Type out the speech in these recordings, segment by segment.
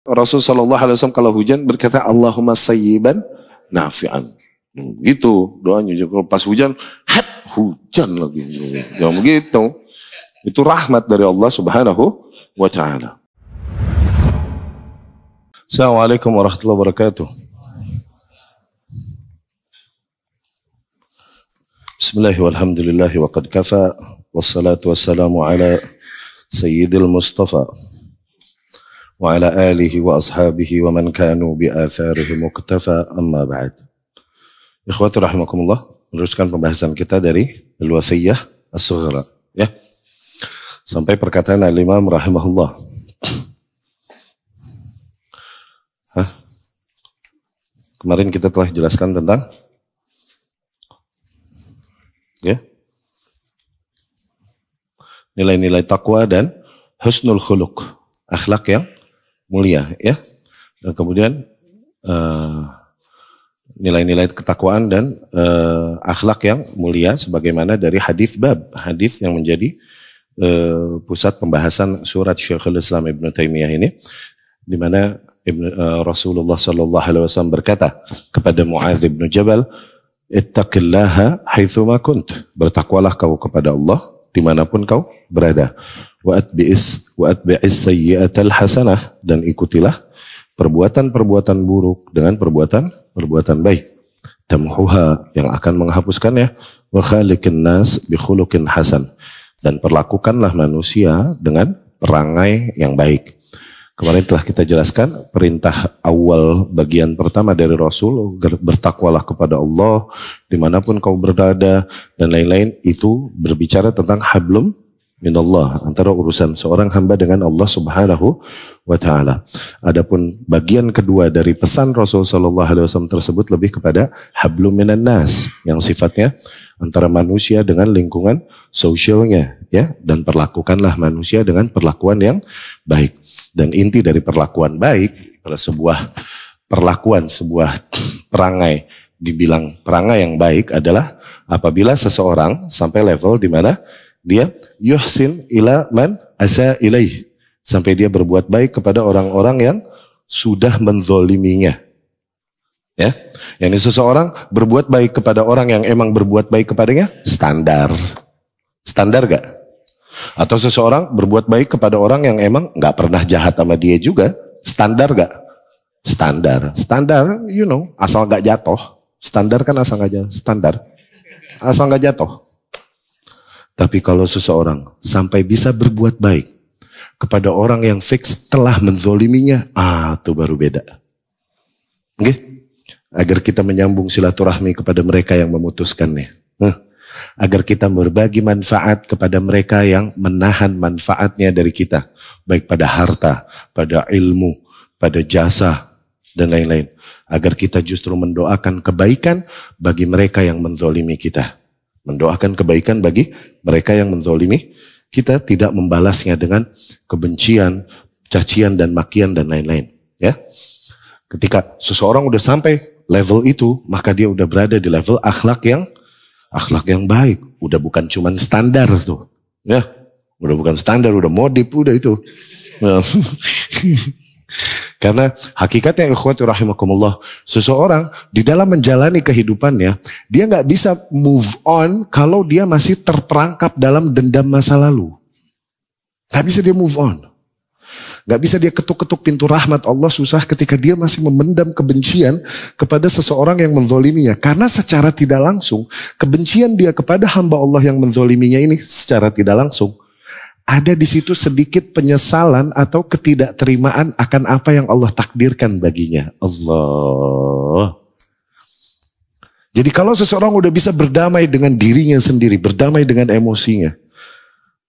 Rasul Shallallahu Alaihi Wasallam kalau hujan berkata Allahumma sayyiban nafi'an. Gitu doanya. Kalau pas hujan, hujan lagi. Jangan begitu. Itu rahmat dari Allah Subhanahu wa Ta'ala. Assalamualaikum warahmatullahi wabarakatuh. Bismillahirrahmanirrahim. Walhamdulillahi wa qad kafa. Wassalatu wassalamu ala sayyidil Mustafa. Wa ala alihi wa ashabihi wa man kanu bi atharihi muqtafa amma ba'd. Ikhwati rahimakumullah, meneruskan pembahasan kita dari Al-Wasiyah As-Sughra, ya. Sampai perkataan Al-Imam rahimahullah. Kemarin kita telah jelaskan tentang nilai-nilai takwa dan husnul khuluq, akhlak yang mulia, ya. Dan kemudian nilai-nilai ketakwaan dan akhlak yang mulia sebagaimana dari hadis yang menjadi pusat pembahasan surat Syekhul Islam Ibnu Taimiyah ini, di mana Rasulullah sallallahu alaihi wasallam berkata kepada Muadz bin Jabal, "Ittaqillaha haitsuma kunt." Bertakwalah kau kepada Allah dimanapun kau berada. Wa atbi'is sayyi'atal hasanah, dan ikutilah perbuatan-perbuatan buruk dengan perbuatan baik. Tamhuha, yang akan menghapuskannya. Wa khaliqin nas bi khuluqin hasan, dan perlakukanlah manusia dengan perangai yang baik. Kemarin telah kita jelaskan perintah awal bagian pertama dari Rasul, bertakwalah kepada Allah dimanapun kau berada, dan lain-lain. Itu berbicara tentang hablum minallah, antara urusan seorang hamba dengan Allah Subhanahu wa Ta'ala. Adapun bagian kedua dari pesan Rasul sallallahu alaihi wasallam tersebut lebih kepada hablum minan nas, yang sifatnya antara manusia dengan lingkungan sosialnya, ya, dan perlakukanlah manusia dengan perlakuan yang baik. Dan inti dari perlakuan baik, sebuah perangai dibilang perangai yang baik adalah apabila seseorang sampai level di mana dia yuhsin ila man asa ilaih, sampai dia berbuat baik kepada orang-orang yang sudah menzoliminya, ya. Yani seseorang berbuat baik kepada orang yang emang berbuat baik kepadanya, standar gak? Atau seseorang berbuat baik kepada orang yang emang gak pernah jahat sama dia juga, standar gak? Standar, you know, asal gak jatuh. Standar kan asal gak jatuh, asal gak jatuh. Tapi kalau seseorang sampai bisa berbuat baik kepada orang yang fix telah menzoliminya, itu baru beda. Oke? Agar kita menyambung silaturahmi kepada mereka yang memutuskannya. Agar kita berbagi manfaat kepada mereka yang menahan manfaatnya dari kita. Baik pada harta, pada ilmu, pada jasa, dan lain-lain. Agar kita justru mendoakan kebaikan bagi mereka yang menzolimi kita. Mendoakan kebaikan bagi mereka yang menzolimi kita, tidak membalasnya dengan kebencian, cacian, dan makian, dan lain-lain. Ya, ketika seseorang udah sampai level itu, maka dia udah berada di level akhlak yang baik. Udah bukan cuman standar tuh, ya. Udah bukan standar, udah modif, udah itu. Karena hakikatnya ikhwati rahimakumullah, seseorang di dalam menjalani kehidupannya, dia gak bisa move on kalau dia masih terperangkap dalam dendam masa lalu. Gak bisa dia move on. Gak bisa dia ketuk-ketuk pintu rahmat Allah, susah ketika dia masih memendam kebencian kepada seseorang yang menzoliminya. Karena secara tidak langsung, kebencian dia kepada hamba Allah yang menzoliminya ini secara tidak langsung, ada di situ sedikit penyesalan atau ketidakterimaan akan apa yang Allah takdirkan baginya. Allah. Jadi kalau seseorang udah bisa berdamai dengan dirinya sendiri, berdamai dengan emosinya,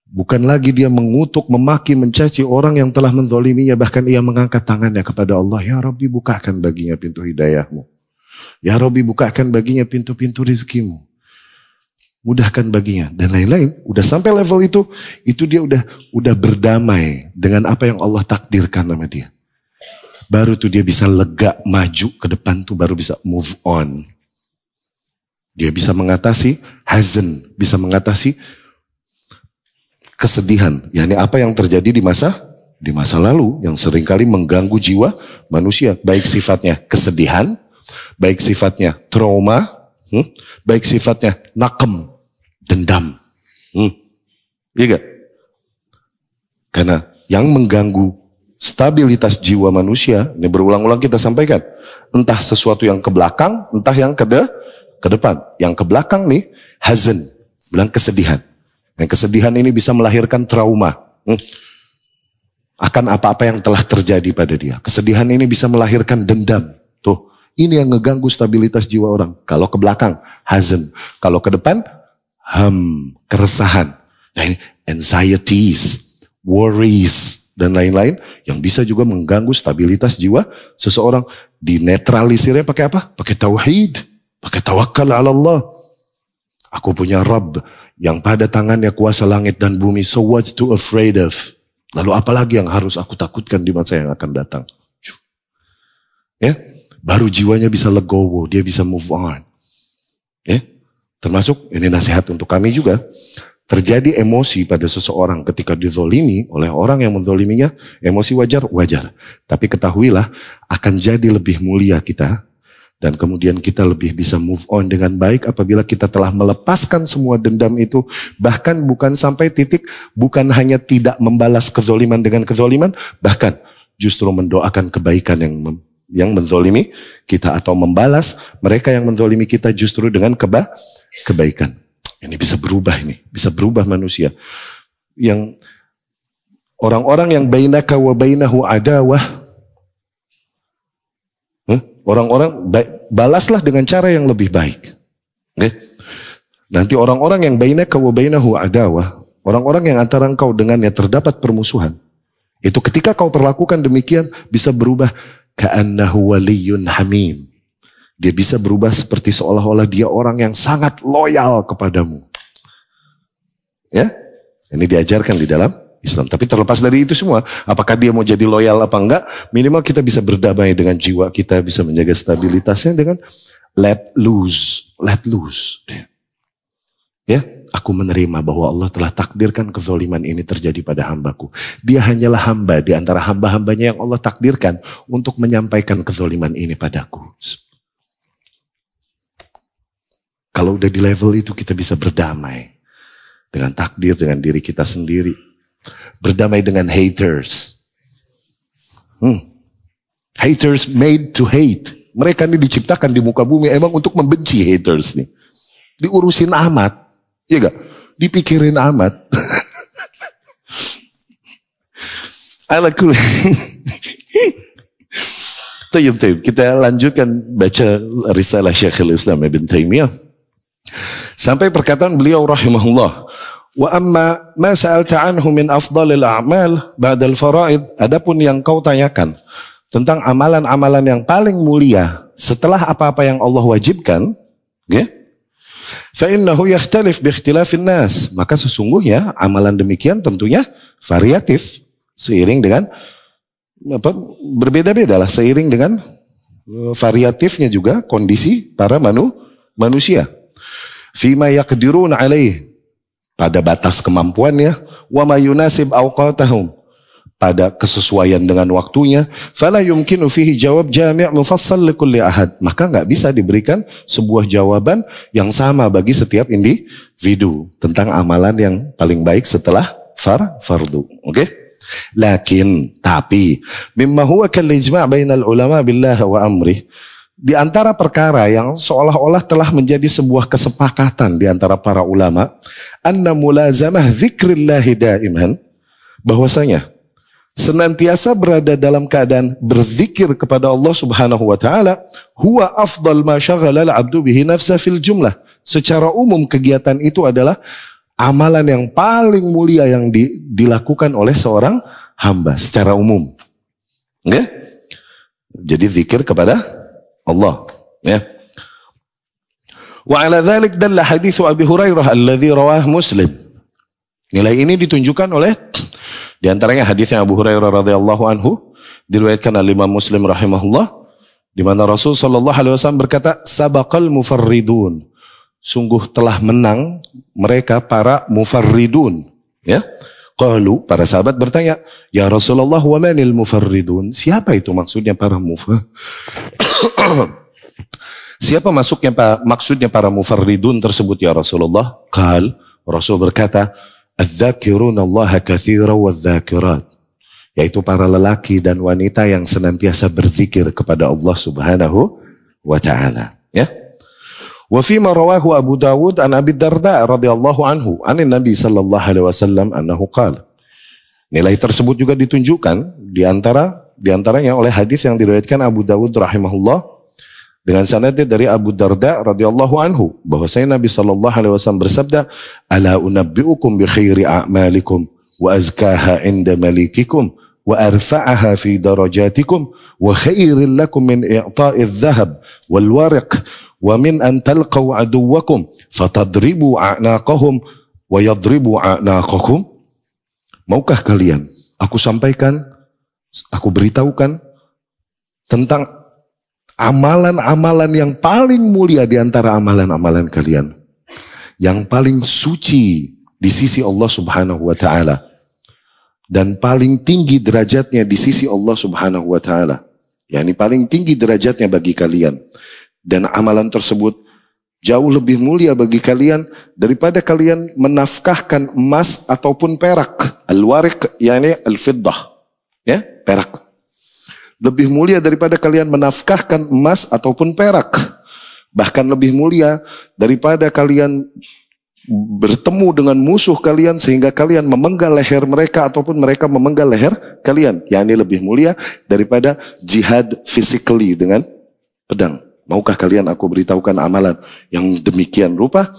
bukan lagi dia mengutuk, memaki, mencaci orang yang telah menzoliminya, bahkan ia mengangkat tangannya kepada Allah, ya Rabbi bukakan baginya pintu hidayahmu. Ya Rabbi bukakan baginya pintu-pintu rezekimu. Mudahkan baginya, dan lain-lain. Udah sampai level itu dia udah berdamai dengan apa yang Allah takdirkan sama dia. Baru tuh dia bisa lega, maju ke depan tuh, baru bisa move on. Dia bisa mengatasi hazan, bisa mengatasi kesedihan. Yani apa yang terjadi di masa di masa lalu yang seringkali mengganggu jiwa manusia. Baik sifatnya kesedihan, baik sifatnya trauma, baik sifatnya nakem, dendam. Iya gak? Karena yang mengganggu stabilitas jiwa manusia, ini berulang-ulang kita sampaikan, entah sesuatu yang ke belakang, entah yang ke depan. Yang ke belakang nih, hazan, bilang kesedihan. Yang kesedihan ini bisa melahirkan trauma. Akan apa-apa yang telah terjadi pada dia. Kesedihan ini bisa melahirkan dendam. Tuh, ini yang ngeganggu stabilitas jiwa orang. Kalau ke belakang, hazan. Kalau ke depan, keresahan. Nah ini, anxieties, worries, dan lain-lain. Yang bisa juga mengganggu stabilitas jiwa seseorang. Dinetralisirnya pakai apa? Pakai tauhid. Pakai tawakkal ala Allah. Aku punya Rabb yang pada tangannya kuasa langit dan bumi. So what to afraid of? Lalu apalagi yang harus aku takutkan di masa yang akan datang? Ya, baru jiwanya bisa legowo, dia bisa move on. Ya, termasuk ini nasihat untuk kami juga. Terjadi emosi pada seseorang ketika dizolimi oleh orang yang menzoliminya, emosi wajar. Tapi ketahuilah akan jadi lebih mulia kita. Dan kemudian kita lebih bisa move on dengan baik apabila kita telah melepaskan semua dendam itu. Bahkan bukan sampai titik, bukan hanya tidak membalas kezoliman dengan kezoliman, bahkan justru mendoakan kebaikan yang menzolimi kita. Atau membalas mereka yang menzolimi kita justru dengan kebaikan. Ini bisa berubah bisa berubah manusia. Yang orang-orang yang bainaka wa bainahu adawah, orang-orang balaslah dengan cara yang lebih baik. Okay? Nanti orang-orang yang bainaka wa bainahu adawah, orang-orang yang antara engkau dengannya terdapat permusuhan, itu ketika kau perlakukan demikian bisa berubah ka'annahu waliyyun hamim. Dia bisa berubah seperti seolah-olah dia orang yang sangat loyal kepadamu. Ya? Ini diajarkan di dalam Islam. Tapi terlepas dari itu semua, apakah dia mau jadi loyal apa enggak, minimal kita bisa berdamai dengan jiwa kita, bisa menjaga stabilitasnya dengan let loose. Ya, aku menerima bahwa Allah telah takdirkan kezoliman ini terjadi pada hambaku. Dia hanyalah hamba di antara hamba-hambanya yang Allah takdirkan untuk menyampaikan kezoliman ini padaku. Kalau udah di level itu kita bisa berdamai dengan takdir, dengan diri kita sendiri. Berdamai dengan haters. Haters made to hate. Mereka ini diciptakan di muka bumi emang untuk membenci haters nih. Diurusin amat. Iya gak? Dipikirin amat. Alakul. Tayyib. Kita lanjutkan baca risalah Syekhul Islam Ibn Taimiyah. Sampai perkataan beliau rahimahullah. Wa amma ma sa'alta anhu min afdalil a'mal ba'dal faraid. Adapun yang kau tanyakan tentang amalan-amalan yang paling mulia setelah apa-apa yang Allah wajibkan, ya? Fa innahu yakhtalif bi ikhtilafin nas. Maka sesungguhnya amalan demikian tentunya variatif seiring dengan berbeda-beda lah, seiring dengan variatifnya juga kondisi para manusia. Fima yaqdirun alaih, pada batas kemampuannya, wa ma yunasib awqatahum, pada kesesuaian dengan waktunya, fala yumkinu fihi jawab jami' mufassal likulli ahad, maka enggak bisa diberikan sebuah jawaban yang sama bagi setiap individu tentang amalan yang paling baik setelah fardu. Oke? Lakin, tapi mimma huwa kal ijma' bainal ulama billah wa amrih, di antara perkara yang seolah-olah telah menjadi sebuah kesepakatan di antara para ulama, anna mulazamah dzikrillahi daiman, bahwasanya senantiasa berada dalam keadaan berzikir kepada Allah Subhanahu wa taala, huwa afdal ma syaghala al-'abdu bihi nafsa fil jumlah. Secara umum kegiatan itu adalah amalan yang paling mulia yang dilakukan oleh seorang hamba secara umum. Ya? Jadi zikir kepada Allah, ya. Wa ala dzalik dalla hadits Abi Hurairah alladzi rawah Muslim. Nilai ini ditunjukkan oleh di antaranya hadisnya Abu Hurairah radhiyallahu anhu, diriwayatkan oleh Imam Muslim rahimahullah, di mana Rasul sallallahu alaihi wasallam berkata, sabaqal mufarridun, sungguh telah menang mereka para mufarridun, ya. Qalu, para sahabat bertanya, ya Rasulullah, wa manil mufarridun? Siapa itu maksudnya para Siapa maksudnya para mufarridun tersebut ya Rasulullah? Qal, Rasul berkata, adz-dzakiruna Allah katsiran wadz-dzakirat. Yaitu para lelaki dan wanita yang senantiasa berzikir kepada Allah Subhanahu wa taala, ya. Wa fi ma rawahu Abu Dawud an Abi Darda radhiyallahu anhu anin Nabi sallallahu alaihi wasallam annahu qala. Nilai tersebut juga ditunjukkan diantaranya oleh hadis yang diriwayatkan Abu Dawud rahimahullah dengan sanadnya dari Abu Darda radhiyallahu anhu bahwasanya Nabi sallallahu alaihi wasallam bersabda, ala unabbiukum bi khairi a'malikum wa azkaha 'inda malikikum wa arfa'aha fi darajatikum wa khairil lakum min i'ta'iz dhahab wal waraq wa min an talqaw aduwakum fatadribu a'naqahum wa yadribu a'naqakum. Maukah kalian aku beritahukan tentang amalan-amalan yang paling mulia di antara amalan-amalan kalian, yang paling suci di sisi Allah Subhanahu wa taala dan paling tinggi derajatnya di sisi Allah Subhanahu wa taala. yakni paling tinggi derajatnya bagi kalian. Dan amalan tersebut jauh lebih mulia bagi kalian daripada kalian menafkahkan emas ataupun perak. Al-wariq yakni al-fiddah. Ya, perak. Lebih mulia daripada kalian menafkahkan emas ataupun perak. Bahkan lebih mulia daripada kalian bertemu dengan musuh kalian sehingga kalian memenggal leher mereka ataupun mereka memenggal leher kalian. Yakni lebih mulia daripada jihad physically dengan pedang. Maukah kalian aku beritahukan amalan yang demikian rupa?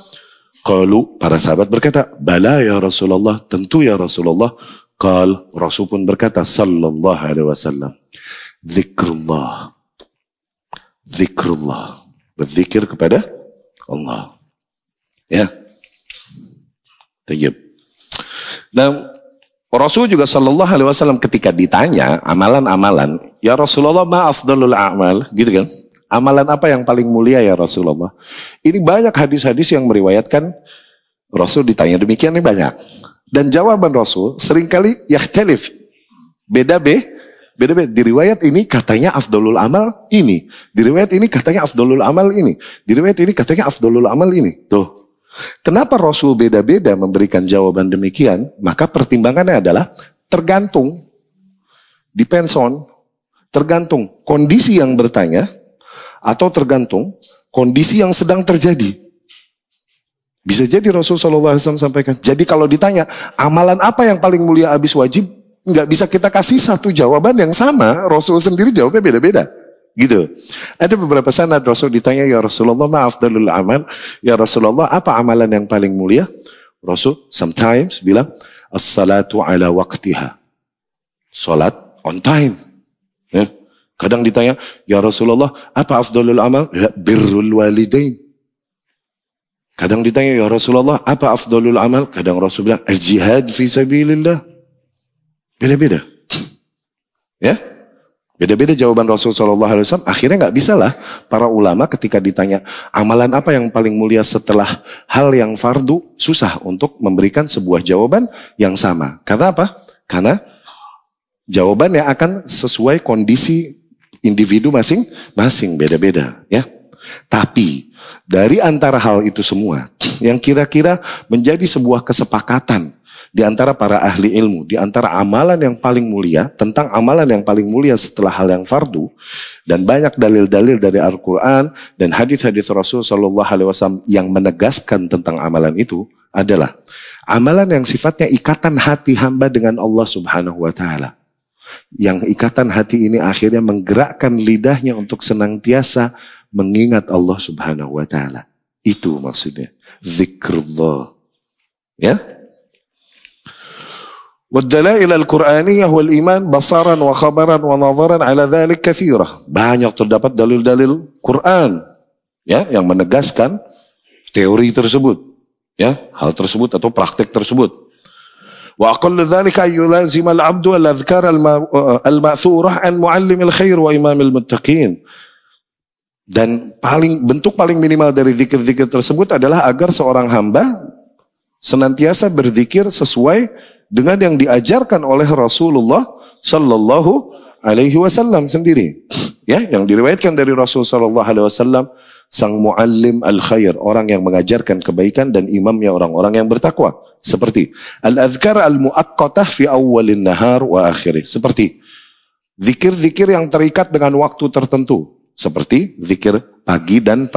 Qalu, para sahabat berkata, bala ya Rasulullah, tentu ya Rasulullah. Qal, Rasul pun berkata sallallahu alaihi wasallam, zikrullah. Zikrullah. Berzikir kepada Allah. Ya. Tayyib. Dan Rasul juga sallallahu alaihi wasallam ketika ditanya amalan-amalan, ya Rasulullah ma afdalul a'mal, gitu kan? Amalan apa yang paling mulia ya Rasulullah? Ini banyak hadis-hadis yang meriwayatkan Rasul ditanya demikian, ini banyak. Dan jawaban Rasul seringkali yakhtalif. Beda-beda. Di riwayat ini katanya afdalul amal ini. Di riwayat ini katanya afdalul amal ini. Di riwayat ini katanya afdalul amal ini. Tuh. Kenapa Rasul beda-beda memberikan jawaban demikian? Maka pertimbangannya adalah tergantung. Depends on. Tergantung kondisi yang bertanya atau tergantung kondisi yang sedang terjadi. Bisa jadi Rasul SAW sampaikan. Jadi kalau ditanya, amalan apa yang paling mulia habis wajib? Nggak bisa kita kasih satu jawaban yang sama. Rasul sendiri jawabnya beda-beda. Gitu. Ada beberapa sanad Rasul ditanya, ya Rasulullah ma afdalul amal? Ya Rasulullah, apa amalan yang paling mulia? Rasul sometimes bilang, as-salatu ala waqtiha. Salat on time. Ya. Kadang ditanya, ya Rasulullah, apa afdalul amal? Ya, birrul walidain. Kadang ditanya, ya Rasulullah, apa afdalul amal? Kadang Rasul bilang, al-jihad fi sabilillah. Beda-beda. Ya? Beda-beda jawaban Rasul SAW. Akhirnya nggak bisa lah para ulama ketika ditanya, amalan apa yang paling mulia setelah hal yang fardu, susah untuk memberikan sebuah jawaban yang sama. Karena apa? Karena jawabannya akan sesuai kondisi individu masing-masing, beda-beda, ya. Tapi dari antara hal itu semua yang kira-kira menjadi sebuah kesepakatan di antara para ahli ilmu, di antara amalan yang paling mulia, tentang amalan yang paling mulia setelah hal yang fardu, dan banyak dalil-dalil dari Al-Quran dan hadis-hadis Rasul Sallallahu Alaihi Wasallam yang menegaskan tentang amalan itu adalah amalan yang sifatnya ikatan hati hamba dengan Allah Subhanahu Wa Taala. Yang ikatan hati ini akhirnya menggerakkan lidahnya untuk senantiasa mengingat Allah Subhanahu wa taala. Itu maksudnya zikrullah. Ya? Wad-dalail al-Qur'aniyah wal iman basaran wa khabaran wa nadharan ala dhalik katsirah. Banyak terdapat dalil-dalil Quran ya yang menegaskan teori tersebut. Ya, hal tersebut atau praktek tersebut. Wa aqallu dzalika yulazim al-'abdu al-adhkar al-ma'thurah an muallim al-khair wa imam al-muttaqin. Dan bentuk paling minimal dari zikir-zikir tersebut adalah agar seorang hamba senantiasa berzikir sesuai dengan yang diajarkan oleh Rasulullah Sallallahu Alaihi Wasallam sendiri. Ya, yang diriwayatkan dari Rasul Sallallahu Alaihi Wasallam, sang muallim al-khair, orang yang mengajarkan kebaikan dan imamnya orang-orang yang bertakwa. Seperti al-adhkar al-muaqqatah fi awwalin nahar wa akhirih. Seperti zikir-zikir yang terikat dengan waktu tertentu. Seperti zikir pagi dan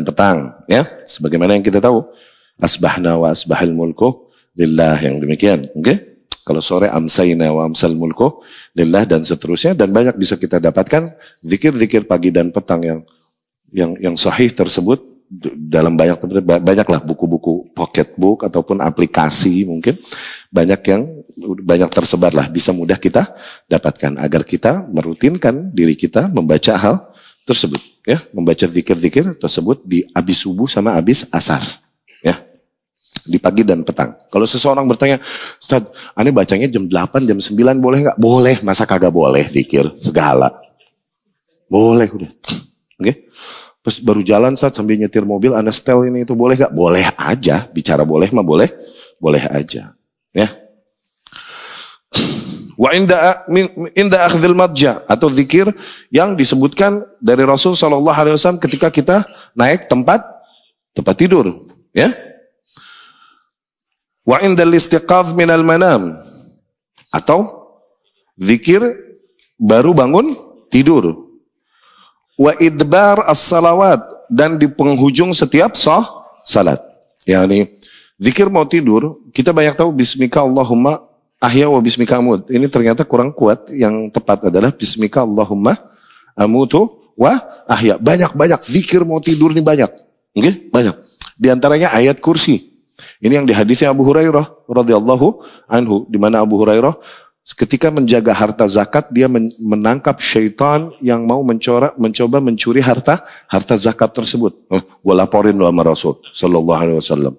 petang. Ya, sebagaimana yang kita tahu. Asbahna wa asbahal mulku lillah, yang demikian. Oke? Kalau sore amsayna wa amsal mulku lillah, dan seterusnya. Dan banyak bisa kita dapatkan zikir-zikir pagi dan petang yang sahih tersebut dalam banyaklah buku-buku pocketbook ataupun aplikasi, mungkin banyak tersebar lah, bisa mudah kita dapatkan agar kita merutinkan diri kita membaca hal tersebut, ya, membaca zikir-zikir tersebut di habis subuh sama habis asar, ya, di pagi dan petang. Kalau seseorang bertanya, Ustaz, aneh bacanya jam 8, jam 9 boleh nggak? Boleh, masa kagak boleh zikir segala? Boleh udah. Oke? Terus baru jalan saat sambil nyetir mobil, Anda setel ini itu boleh gak? Boleh aja, bicara boleh mah boleh aja. Ya. Wa inda akhdhil madja, atau zikir yang disebutkan dari Rasul Sallallahu Alaihi Wasallam ketika kita naik tempat tidur. Ya. Wa inda istiqadh minal manam, atau zikir baru bangun tidur. Wa idbar as-salawat, dan di penghujung setiap salat. Yani zikir mau tidur, kita banyak tahu bismika Allahumma ahya wa bismika amut. Ini ternyata kurang kuat, yang tepat adalah bismika Allahumma amutu wa ahya. Banyak zikir mau tidur nih banyak. Okay? Banyak. Di antaranya ayat kursi. Ini yang di hadisnya Abu Hurairah radhiyallahu anhu, di mana Abu Hurairah ketika menjaga harta zakat, dia menangkap syaitan yang mau mencoba mencuri harta zakat tersebut. Gua laporin lo sama Rasul Sallallahu Alaihi Wasallam.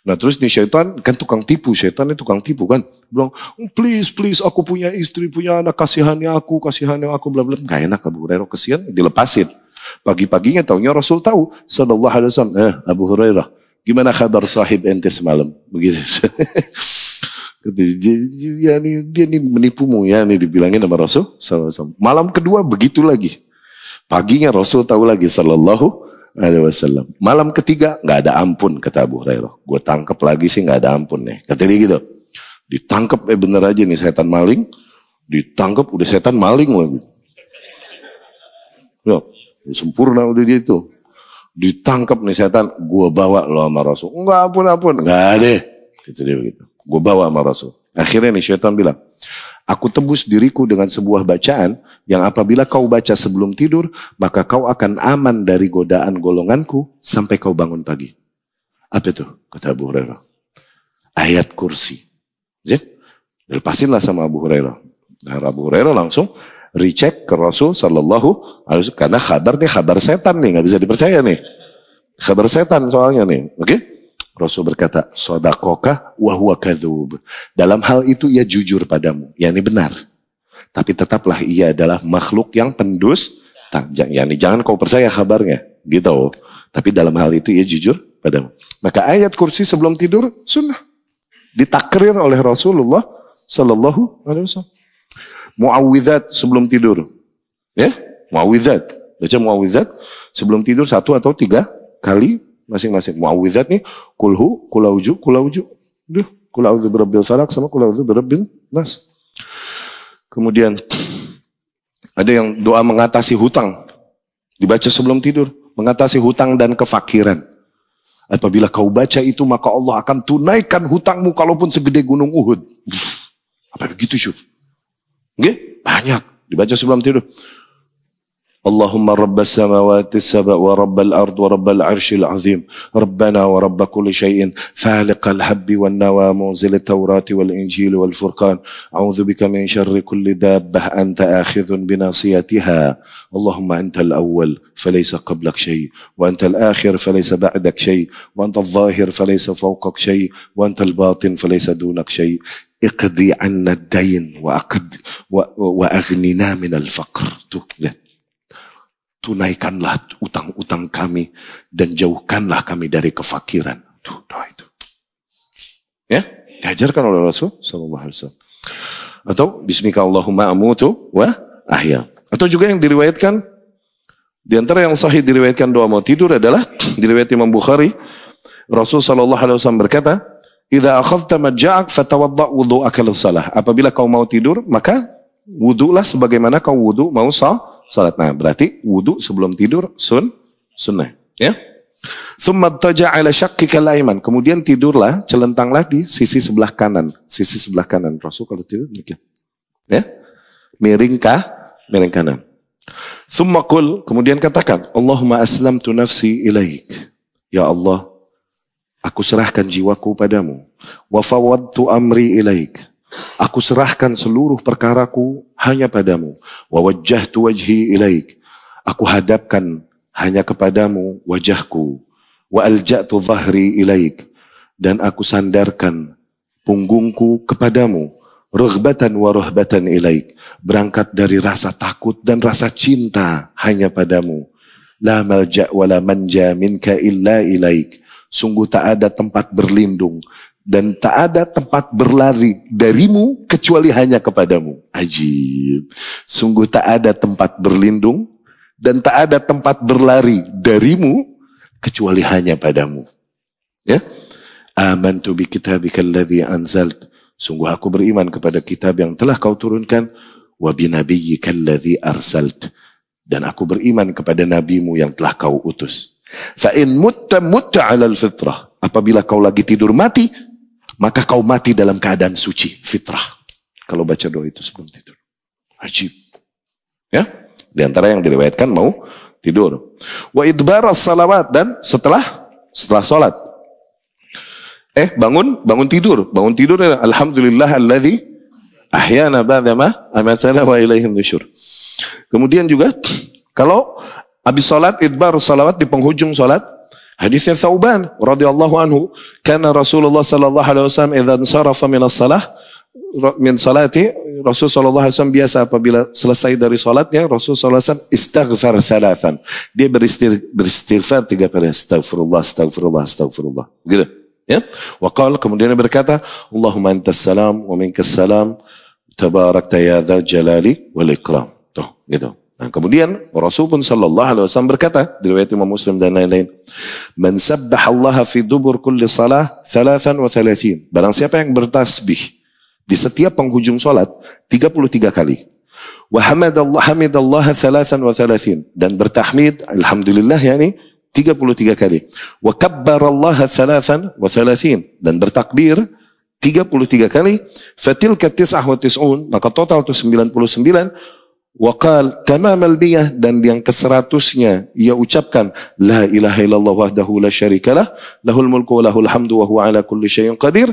Nah terus nih syaitan kan tukang tipu, syaitannya tukang tipu kan. Bilang, please aku punya istri, punya anak, kasihannya aku, bla bla. Gak enak Abu Hurairah, kasihan, dilepasin. Pagi-paginya taunya Rasul tahu Sallallahu Alaihi Wasallam. Abu Hurairah, gimana kabar sahib ente semalam? Begitu. Dia nih menipumu ya, nih dibilangin sama Rasul. Malam kedua begitu lagi. Paginya Rasul tahu lagi Sallallahu Alaihi Wasallam. Malam ketiga nggak ada ampun, kata Abu Hurairah. Gue tangkap lagi sih nggak ada ampun nih. Kata dia gitu. Ditangkap bener aja nih setan maling. Ditangkap udah setan maling lagi. Ya, sempurna udah dia itu. Ditangkap nih setan, gue bawa lo sama Rasul. Enggak, ampun. Nggak ada. Gitu dia begitu. Gue bawa sama Rasul. Akhirnya nih syaitan bilang, aku tebus diriku dengan sebuah bacaan yang apabila kau baca sebelum tidur, maka kau akan aman dari godaan golonganku sampai kau bangun pagi. Apa itu? Kata Abu Hurairah. Ayat kursi. Dilepasinlah sama Abu Hurairah. Nah, Abu Hurairah langsung recheck ke Rasul Sallallahu Alaihi Wasallam. Karena kabar setan nih, gak bisa dipercaya nih. Kabar setan soalnya nih. Oke? Rasul berkata, sodakoka wa huwa kadzub. Dalam hal itu ia jujur padamu. Yani benar. Tapi tetaplah ia adalah makhluk yang pendusta. Yani jangan kau percaya kabarnya. Gitu. Tapi dalam hal itu ia jujur padamu. Maka ayat kursi sebelum tidur sunnah. Ditakrir oleh Rasulullah Sallallahu Alaihi Wasallam. Muawwidzat sebelum tidur. Ya, muawwidzat. Baca muawwidzat sebelum tidur 1 atau 3 kali masing-masing. Muawwidzat nih, kulhu, kulauju. Kulauzu birabbil falaq sama kulauzu birabbin nas. Kemudian ada yang doa mengatasi hutang. Dibaca sebelum tidur. Mengatasi hutang dan kefakiran. Apabila kau baca itu, maka Allah akan tunaikan hutangmu kalaupun segede gunung Uhud. Apa begitu, Syuf? Oke? Banyak. Dibaca sebelum tidur. اللهم رب السماوات السبع ورب الأرض ورب العرش العظيم ربنا ورب كل شيء فالق الحب والنوى منزل التوراة والإنجيل والفرقان أعوذ بك من شر كل دابة أنت آخذ بناصيتها اللهم أنت الأول فليس قبلك شيء وأنت الآخر فليس بعدك شيء وأنت الظاهر فليس فوقك شيء وأنت الباطن فليس دونك شيء اقضي عنا الدين وأغننا من الفقر. Tunaikanlah utang-utang kami dan jauhkanlah kami dari kefakiran. Tuh, doa itu. Ya, Diajarkan oleh Rasul sallallahu alaihi wasallam. Atau bismika Allahumma amutu wa ahya. Atau juga yang diriwayatkan di antara yang sahih diriwayatkan doa mau tidur adalah diriwayat Imam Bukhari, Rasul sallallahu alaihi wasallam berkata, "Idza akhadhta madja'ak fatawadda' wudhu'aka lis-shalah." Apabila kau mau tidur, maka wudulah sebagaimana kau wudu mau salat. Nah, berarti wudu sebelum tidur sunnah, ya. Thumma taja' ala syaqqika al-ayman. Kemudian tidurlah, celentanglah di sisi sebelah kanan. Sisi sebelah kanan. Rasul kalau tidur demikian. Ya. Miring kanan. Thumma qul, kemudian katakan, Allahumma aslamtu nafsi ilaik. Ya Allah, aku serahkan jiwaku padamu. Wa fawadtu amri ilaik. Aku serahkan seluruh perkaraku hanya padamu. Wa wajjahtu wajhi ilaik. Aku hadapkan hanya kepadamu wajahku. Wa alja'tu dhahri ilaik. Dan aku sandarkan punggungku kepadamu. Rughbatan wa ruhbatan ilaik. Berangkat dari rasa takut dan rasa cinta hanya padamu. La malja' wa la manja minka illa ilaik. Sungguh tak ada tempat berlindung dan tak ada tempat berlari darimu kecuali hanya kepadamu. Ajib. Sungguh tak ada tempat berlindung dan tak ada tempat berlari darimu kecuali hanya padamu. Ya. Amantu bi kitabika alladhi anzalt. Sungguh aku beriman kepada kitab yang telah kau turunkan. Wa bi nabiyyika alladhi arsalt. Dan aku beriman kepada nabimu yang telah kau utus. Fa in mutta 'alal fitrah. Apabila kau lagi tidur mati, maka kau mati dalam keadaan suci, fitrah. Kalau baca doa itu sebelum tidur. Ajib. Ya? Di antara yang diriwayatkan mau tidur. Wa idbaras salawat, dan setelah salat. Bangun tidur. Bangun tidur, alhamdulillah alladzi ahyana ba'da ma amatana wa ilaihin nusyur. Kemudian juga kalau habis salat, idbar salawat di penghujung salat, hadisnya Thauban radhiyallahu anhu, kana Rasulullah sallallahu alaihi wasallam idza insarafa min salati, Rasul sallallahu alaihi wasallam biasa apabila selesai dari salatnya, Rasul sallallahu alaihi wasallam istaghfar thalathan. Dia beristighfar 3 kali, astagfirullah, astagfirullah, astagfirullah. Gitu. Ya. Wa qala, kemudian dia berkata, Allahumma antas salam wa minkas salam, tabarakta ya dzal jalali wal ikram. Tuh, gitu. Nah, kemudian Rasul pun sallallahu alaihi wasallam berkata, diriwayat Imam Muslim dan lain-lain, man sabbahallaha fi dubur kulli salah 33. Barang siapa yang bertasbih di setiap penghujung salat 33 kali. Wa hamidallaha 33, dan bertahmid alhamdulillah yakni 33 kali. Wa kabbarallaha 33, dan bertakbir 33 kali. Fatilka 99, maka total itu 99. Waqal tamam al-miyah, dan yang ke-100-nya ia ucapkan la ilaha illallah wahdahu la syarikalah lahul mulku wa lahul hamdu wa huwa ala kulli syai'in qadir.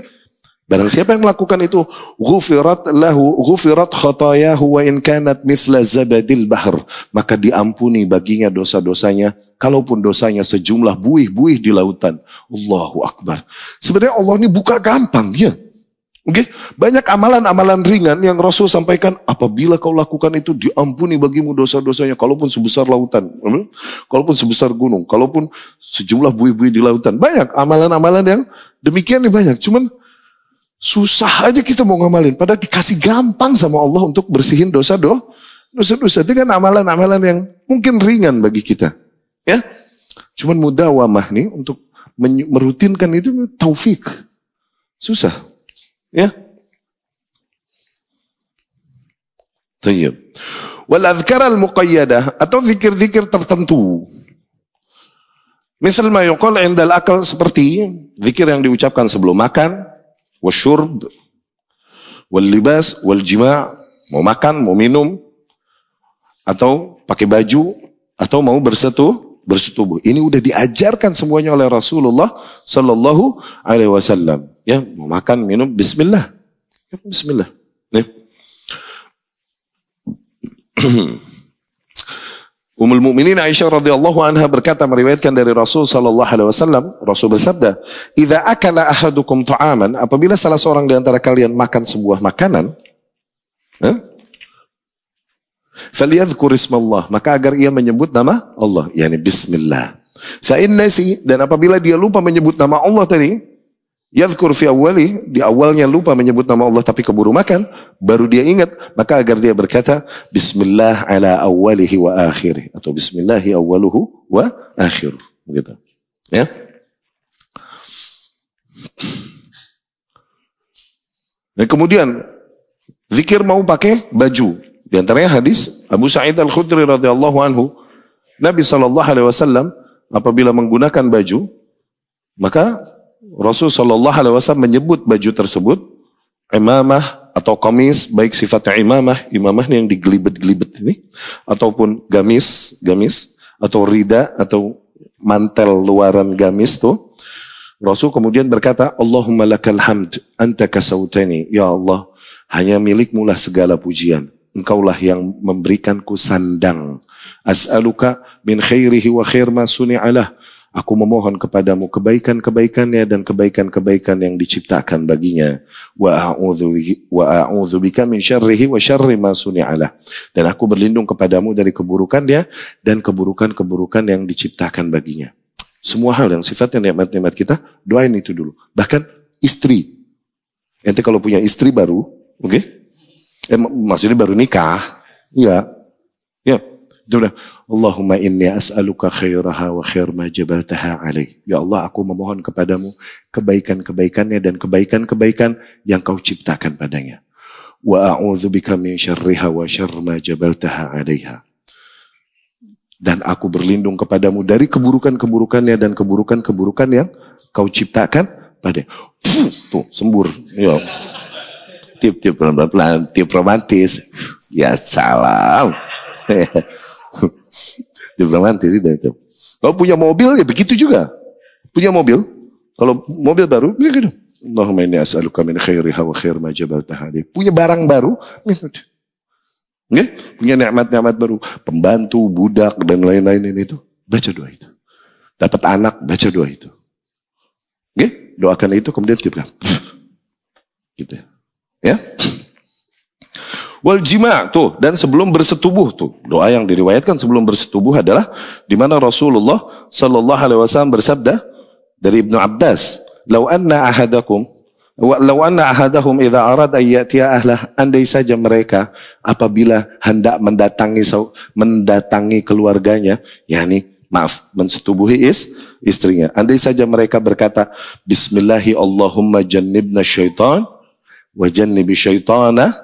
Barang siapa yang melakukan itu, ghufirat khatayahu wa in kanat mithla zabadil bahr, maka diampuni baginya dosa-dosanya kalaupun dosanya sejumlah buih-buih di lautan. Allahu akbar. Sebenarnya Allah ini buka gampang ya. Oke, banyak amalan-amalan ringan yang Rasul sampaikan, apabila kau lakukan itu diampuni bagimu dosa-dosanya kalaupun sebesar lautan, kalaupun sebesar gunung, kalaupun sejumlah buih-buih di lautan. Banyak amalan-amalan yang demikian nih, banyak. Cuman susah aja kita mau ngamalin, padahal dikasih gampang sama Allah untuk bersihin dosa-dosa dengan amalan-amalan yang mungkin ringan bagi kita. Ya, cuman mudawamah nih untuk merutinkan itu taufik. Susah. Ya. Tayyib. Wal adhkar al muqayyadah, atau zikir-zikir tertentu. Misal ma yuqal 'inda al akal, seperti zikir yang diucapkan sebelum makan, wasyurb, wal libas, wal jima', mau makan, mau minum, atau pakai baju, atau mau bersetubuh. Ini udah diajarkan semuanya oleh Rasulullah sallallahu alaihi wasallam. Ya, mau makan, minum, bismillah. Bismillah. Nih. Ummul Mukminin Aisyah radhiyallahu anha berkata, meriwayatkan dari Rasul sallallahu alaihi wasallam, Rasul bersabda, "Idza akala ahadukum ta'aman," apabila salah seorang di antara kalian makan sebuah makanan, falyadhkur ismallah, maka agar ia menyebut nama Allah, yakni bismillah. Fa in nasi, dan apabila dia lupa menyebut nama Allah tadi, Yadhkur fi awwali, di awalnya lupa menyebut nama Allah tapi keburu makan, baru dia ingat, maka agar dia berkata bismillah ala awwalihi wa akhirih, atau bismillahi awwaluhu wa akhiruh, begitu. Ya. Dan kemudian zikir mau pakai baju. Di antaranya hadis Abu Sa'id Al-Khudri radhiyallahu anhu, Nabi SAW apabila menggunakan baju, maka Rasul SAW menyebut baju tersebut imamah atau kamis, baik sifatnya imamah yang digelibet-gelibet ini, ataupun gamis atau rida atau mantel luaran gamis tuh. Rasul kemudian berkata, Allahumma lakal hamd, anta kasautani, ya Allah, hanya milikmu lah segala pujian. Engkaulah yang memberikanku sandang. As'aluka min khairihi wa khair ma suni'alah. Aku memohon kepadamu kebaikan-kebaikannya dan kebaikan-kebaikan yang diciptakan baginya. Wa a'udzu bika min syarrihi wa syarri ma suni'alah. Dan aku berlindung kepadamu dari keburukannya dan keburukan-keburukan yang diciptakan baginya. Semua hal yang sifatnya nikmat-nikmat kita, doain itu dulu. Bahkan istri. Ente kalau punya istri baru, oke? Maksudnya baru nikah. Ya. Itu udah. Allahumma inni as'aluka khairaha wa khair ma jabaltaha alaih. Ya Allah, aku memohon kepadamu kebaikan-kebaikannya dan kebaikan-kebaikan yang kau ciptakan padanya. Wa a'udzubika min syarriha wa syarr ma jabaltaha alaiha. Dan aku berlindung kepadamu dari keburukan-keburukannya dan keburukan-keburukan yang kau ciptakan padanya. Tuh, sembur. Ya. Tip-tip pelan-pelan, tip romantis. Ya salam. Tip romantis itu. Kalau punya mobil ya begitu juga. Punya mobil, kalau mobil baru, ya gitu. Allahumma inni as'aluka min khairiha wa khair ma jabaltaha alaih. Punya barang baru, ya. Punya nikmat-nikmat baru, pembantu, budak dan lain-lain itu. Baca doa itu. Dapat anak, baca doa itu. Ya, doakan itu kemudian tiupkan. Gitu. Ya. Wal jima' tuh, dan sebelum bersetubuh tuh. Doa yang diriwayatkan sebelum bersetubuh adalah di mana Rasulullah sallallahu alaihi wasallam bersabda dari Ibnu Abbas, "Lau anna ahadahum idza arada an ya'tiya ahlah," andai saja mereka apabila hendak mendatangi keluarganya, yakni mensetubuhi istrinya. Andai saja mereka berkata, "Bismillahi Allahumma jannibna syaitan wa jannibi syaitana."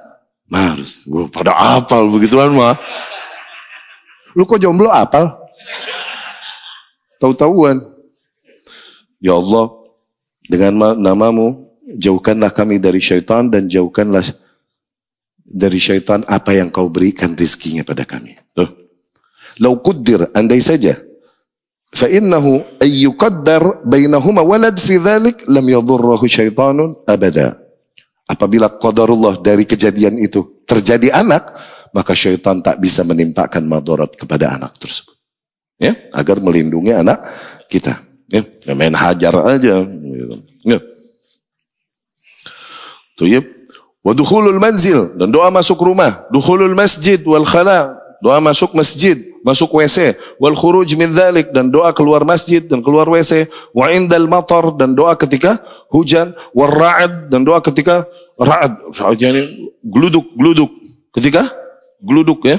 Harus, pada apal begituan mah. Lu kok jomblo apal? Tahu-tahuan. Ya Allah, dengan namamu, jauhkanlah kami dari syaitan dan jauhkanlah dari syaitan apa yang kau berikan rizkinya pada kami. Tuh. Lau quddir, andai saja. Fa innahu ayyuqaddar bainahuma walad fi dhalik lam yadurrahu syaitanun abada. Apabila qadarullah dari kejadian itu terjadi anak, maka syaitan tak bisa menimpakan madarat kepada anak tersebut. Ya, agar melindungi anak kita. Ya, main hajar aja. Ya. Tuyib. Wa dukhulul manzil, dan doa masuk rumah. Dukhulul masjid wal khala, doa masuk masjid, masuk WC. Wal khuruj min dzalik, dan doa keluar masjid dan keluar WC. Wa indal matar, dan doa ketika hujan. War ra'ad, dan doa ketika ra'ad. Yani gluduk ketika gluduk, ya.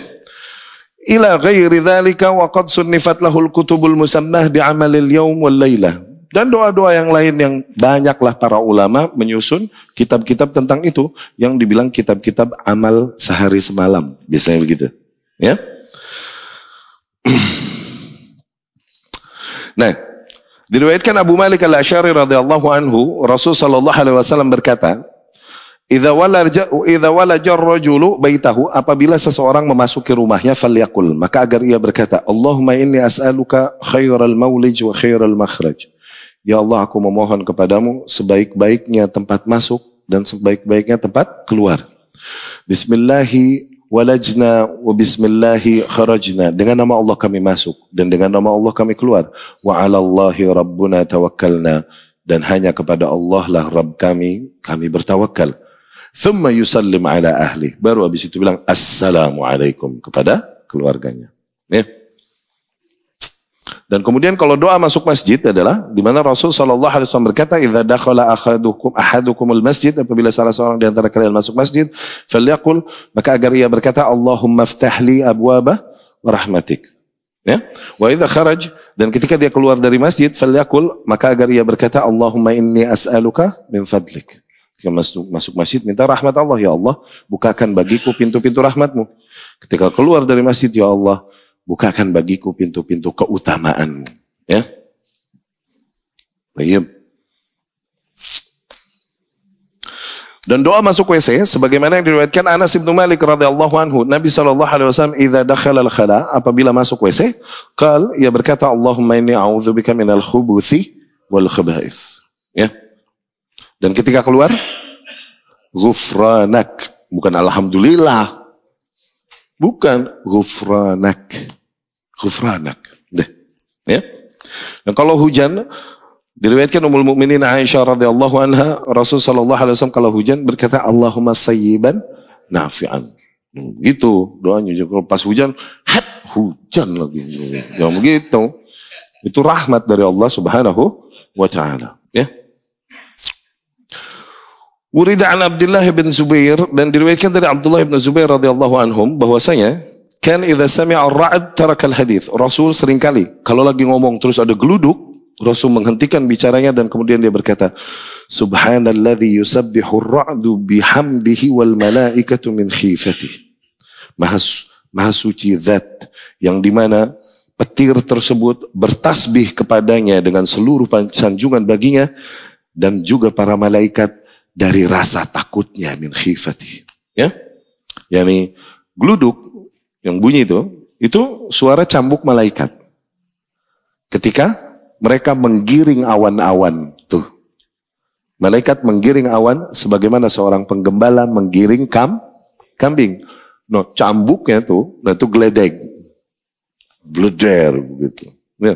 Ila ghairi dzalika wa qad sunnifat lahul kutubul musammah bi'amalil yaum wal lailah. Dan doa-doa yang lain yang banyaklah para ulama menyusun kitab-kitab tentang itu yang dibilang kitab-kitab amal sehari semalam, biasanya begitu, ya. Nah, diriwayatkan Abu Malik Al-Asy'ari radhiyallahu anhu, Rasul sallallahu alaihi wasallam berkata, Idza walaja ar-rajulu baitahu, apabila seseorang memasuki rumahnya, falyaqul, maka agar ia berkata, Allahumma inni as'aluka khairal mawlij wa khairal makhraj. Ya Allah, aku memohon kepadamu sebaik-baiknya tempat masuk dan sebaik-baiknya tempat keluar. Bismillahi walajna wa bismillahi kharajna. Dengan nama Allah kami masuk dan dengan nama Allah kami keluar. Wa 'alallahi rabbuna tawakkalna, dan hanya kepada Allah lah Rabb kami bertawakal. Thumma yusallim ala ahli, baru habis itu bilang assalamualaikum kepada keluarganya. Ya. Dan kemudian kalau doa masuk masjid adalah di mana Rasul sallallahu alaihi wasallam berkata, "Idza dakhala ahadukumul masjid," apabila salah seorang di antara kalian masuk masjid, falyaqul, maka agar ia berkata, "Allahumma iftah li abwaba rahmatik." Ya. Wa idza kharaj, dan ketika dia keluar dari masjid, falyaqul, maka agar ia berkata, "Allahumma inni as'aluka min fadlik." Ketika masuk masjid minta rahmat Allah, ya Allah, bukakan bagiku pintu-pintu rahmatmu. Ketika keluar dari masjid, ya Allah, bukakan bagiku pintu-pintu keutamaanmu. Ya. Baik. Dan doa masuk WC sebagaimana yang diriwayatkan Anas bin Malik radhiyallahu anhu, Nabi sallallahu alaihi wasallam idza dakhala al-khala, apabila masuk WC, ia berkata, Allahumma inni a'udzubika minal khubuthi wal khaba'ith. Ya. Dan ketika keluar, ghufranak, bukan alhamdulillah. Bukan ghufranak. Ghufranak. Deh. Ya. Dan kalau hujan, diriwayatkan Ummul Mukminin Aisyah radhiyallahu anha, Rasul sallallahu alaihi wasallam kalau hujan berkata Allahumma sayyiban nafi'an. Gitu doanya. Kalau pas hujan, hujan lagi. Ya begitu. Itu rahmat dari Allah Subhanahu wa taala, ya. Urida an Abdullah bin Zubair, dan diriwayatkan dari Abdullah bin Zubair radhiyallahu anhum bahwasanya kan idza sami'a ar-ra'd taraka al-hadits. Rasul seringkali kalau lagi ngomong terus ada geluduk, Rasul menghentikan bicaranya dan kemudian dia berkata, Subhanalladzi yusabbihu ar-ra'du bihamdihi wal malaikatu min khifatihi. Maha suci zat yang dimana petir tersebut bertasbih kepadanya dengan seluruh sanjungan baginya, dan juga para malaikat dari rasa takutnya, min khifatihi. Ya, yakni geluduk yang bunyi itu suara cambuk malaikat ketika mereka menggiring awan-awan tuh. Malaikat menggiring awan sebagaimana seorang penggembala menggiring kambing. No, cambuknya itu geledek. Bleder begitu. Ya.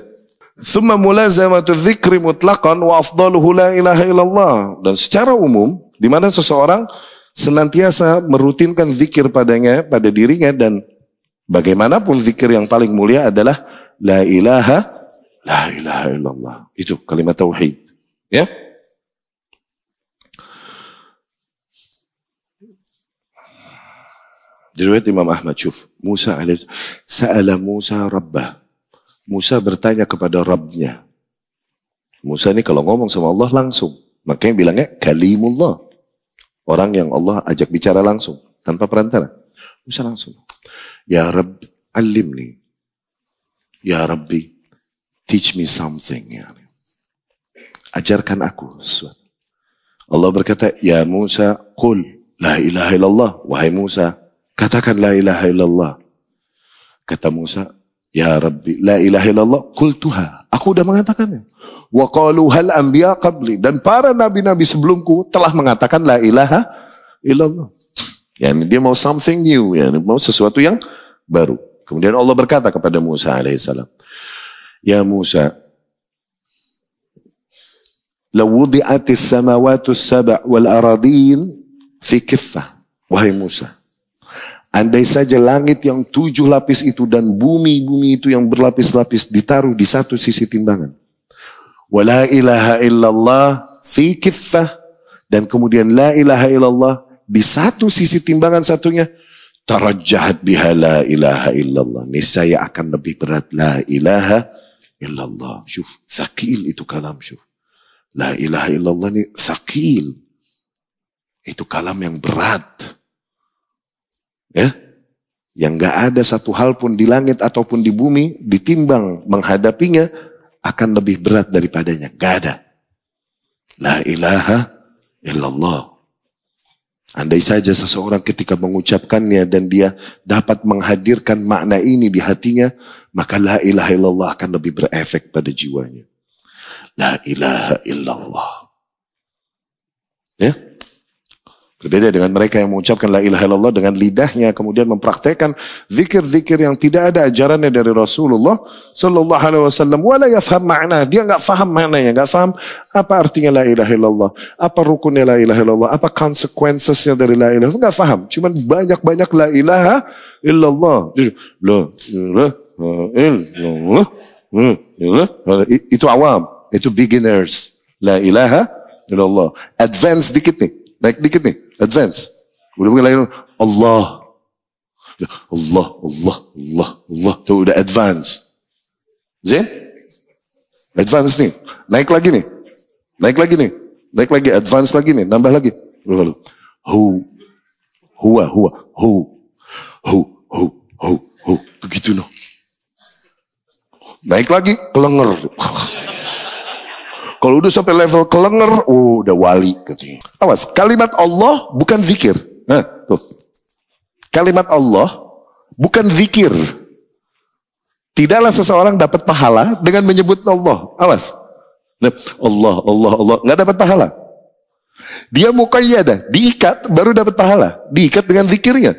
Thumma mulazamatu dzikri mutlaqan wa afdaluhu la ilaha illallah. Dan secara umum di mana seseorang senantiasa merutinkan zikir pada dirinya, dan bagaimanapun zikir yang paling mulia adalah la ilaha illallah. Itu kalimat tauhid. Ya. Diriwayat Imam Ahmad, syuf, Sa'ala Musa rabbah. Musa bertanya kepada Rabbnya. Musa ini kalau ngomong sama Allah langsung. Makanya bilangnya kalimullah. Orang yang Allah ajak bicara langsung. Tanpa perantara. Musa langsung. Ya Rabb, alimni. Ya Rabbi, teach me something. Ajarkan aku sesuatu. Allah berkata, Ya Musa, qul la ilaha illallah. Wahai Musa, katakan la ilaha illallah. Kata Musa, Ya Rabbi, la ilaha illallah, qultuha. Aku udah mengatakannya. Wa qalu hal anbiya qabli. Dan para nabi-nabi sebelumku telah mengatakan la ilaha illallah. Yani dia mau something new, yani mau sesuatu yang baru. Kemudian Allah berkata kepada Musa alaihissalam, Ya Musa, law wudi'atis samawatus sab' wal aradin fi kiffah. Wahai Musa, andai saja langit yang 7 lapis itu dan bumi itu yang berlapis-lapis ditaruh di satu sisi timbangan. Wala ilaha illallah fi kiffah. Dan kemudian la ilaha illallah di satu sisi timbangan satunya. Tarajjahat biha la ilaha illallah. Niscaya akan lebih berat la ilaha illallah. Syuf, thaqil itu kalam, syuf. La ilaha illallah ini thaqil. Itu kalam yang berat. Ya, yang gak ada satu hal pun di langit ataupun di bumi ditimbang menghadapinya akan lebih berat daripadanya. Gak ada. La ilaha illallah. Andai saja seseorang ketika mengucapkannya dan dia dapat menghadirkan makna ini di hatinya, maka la ilaha illallah akan lebih berefek pada jiwanya. La ilaha illallah. Ya. Berbeda dengan mereka yang mengucapkan la ilaha illallah dengan lidahnya, kemudian mempraktekkan zikir-zikir yang tidak ada ajarannya dari Rasulullah sallallahu alaihi wasallam. Wala yafham makna, dia enggak faham maknanya, enggak faham apa artinya la ilaha illallah, apa rukunnya la ilaha illallah, apa consequences-nya dari la ilaha illallah, enggak faham. Cuman banyak-banyak la ilaha illallah. La ilaha illallah. Itu awam, itu beginners. La ilaha illallah. Advance dikit nih, naik dikit nih, advance. Udah mulai Allah. Allah, Allah, Allah, Allah. Tuh udah advance. Zin? Advance nih. Naik lagi nih. Naik lagi nih. Naik lagi, advance lagi nih. Nambah lagi. Hu. Huwa, huwa. Hu. Hu, hu, hu, hu. Begitu noh. Naik lagi, kelenger. Kalau udah sampai level kelenger, udah wali. Awas, kalimat Allah bukan zikir. Nah, tuh. Kalimat Allah bukan zikir. Tidaklah seseorang dapat pahala dengan menyebut Allah. Awas. Allah, Allah, Allah. Nggak dapat pahala. Dia muqayyadah. Diikat baru dapat pahala. Diikat dengan zikirnya.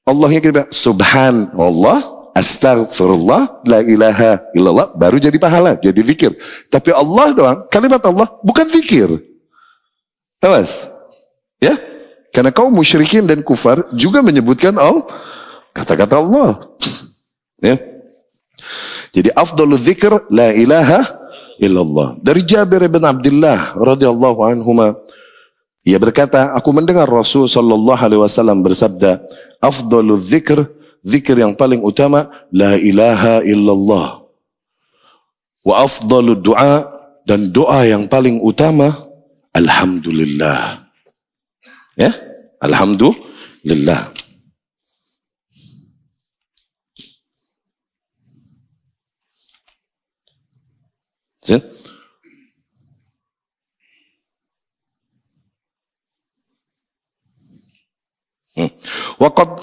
Allahnya kita subhanallah, astaghfirullah, la ilaha illallah. Baru jadi pahala. Jadi zikir. Tapi Allah doang. Kalimat Allah bukan zikir. Awas. Ya. Karena kaum musyrikin dan kufar juga menyebutkan kata-kata Allah. Ya. Jadi afdalul dzikr la ilaha illallah. Dari Jabir bin Abdullah radhiyallahu anhuma, ia berkata, aku mendengar Rasul sallallahu alaihi wasallam bersabda, afdalul dzikr, zikir yang paling utama la ilaha illallah. Wa afdalud du'a, dan doa yang paling utama alhamdulillah. Ya, alhamdulillah. Zin? Waqad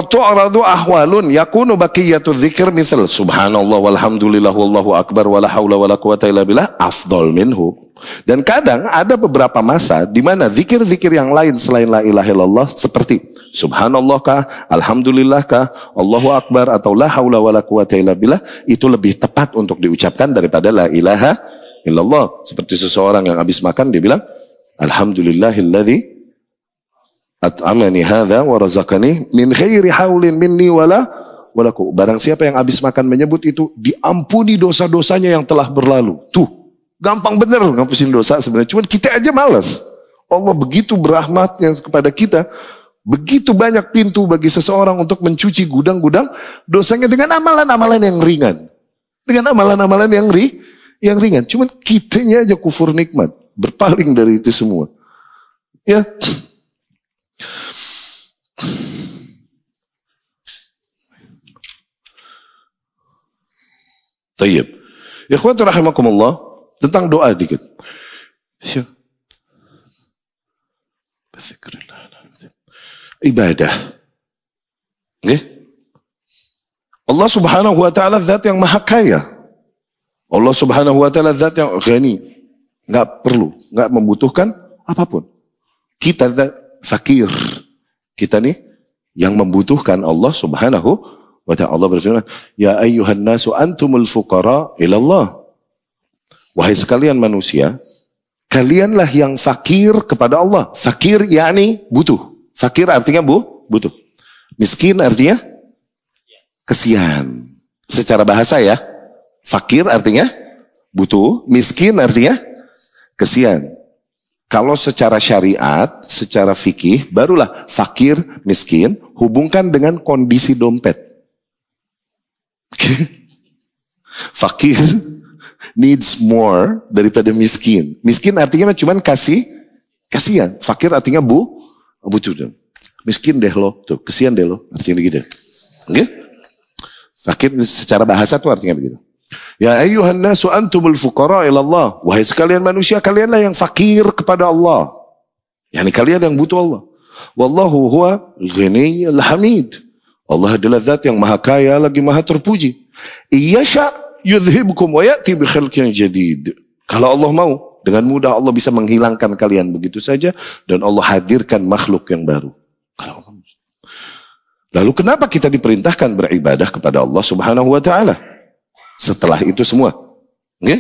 tu'radu ahwalun yakunu baqiyatu dzikr misal subhanallah walhamdulillah wallahu akbar wala haula wala quwata illa billah afdal minhu. Dan kadang ada beberapa masa di mana zikir-zikir yang lain selain la ilaha illallah seperti subhanallah kah, alhamdulillah kah, Allahu akbar atau la haula wala quwata illa billah itu lebih tepat untuk diucapkan daripada la ilaha illallah. Seperti seseorang yang habis makan dia bilang alhamdulillahilladzi at'amani hadza wa razaqani min khairi haulin minni wala ku. Barang siapa yang habis makan menyebut itu, diampuni dosa-dosanya yang telah berlalu. Tuh, gampang bener ngapusin dosa sebenarnya. Cuman kita aja malas. Allah begitu berahmatnya kepada kita. Begitu banyak pintu bagi seseorang untuk mencuci gudang-gudang dosanya dengan amalan-amalan yang ringan. Dengan amalan-amalan yang ringan. Cuman kitanya aja kufur nikmat. Berpaling dari itu semua. Ya. Tayyib. Ikhwati rahimakumullah, tentang doa dikit. Ibadah. Okay? Allah subhanahu wa ta'ala zat yang maha kaya. Allah subhanahu wa ta'ala zat yang ghani. Nggak perlu, nggak membutuhkan apapun. Kita fakir. Kita nih yang membutuhkan Allah subhanahu wa ta'ala. Allah berfirman, ya ayyuhan nasu antumul fuqara ilallah. Wahai sekalian manusia, kalianlah yang fakir kepada Allah. Fakir yakni butuh. Fakir artinya butuh. Miskin artinya kesian. Secara bahasa ya, fakir artinya butuh, miskin artinya kesian. Kalau secara syariat, secara fikih, barulah fakir, miskin, hubungkan dengan kondisi dompet. Fakir needs more daripada miskin. Miskin artinya cuma kasihan. Fakir artinya butuh. Miskin deh lo, tuh kesian deh lo, artinya begitu. Oke? Fakir secara bahasa tuh artinya begitu. Ya ayyuhan nasu antumul fuqara ilallah. Wahai sekalian manusia, kalianlah yang fakir kepada Allah. Yani kalian yang butuh Allah. Wallahu huwa al-ghaniyyul hamid. Allah adalah zat yang maha kaya lagi maha terpuji. Iyasha yudhibkum wa ya'ti bi khalqin jadid. Kalau Allah mau, dengan mudah Allah bisa menghilangkan kalian begitu saja dan Allah hadirkan makhluk yang baru. Lalu kenapa kita diperintahkan beribadah kepada Allah Subhanahu wa taala? Setelah itu semua. Okay?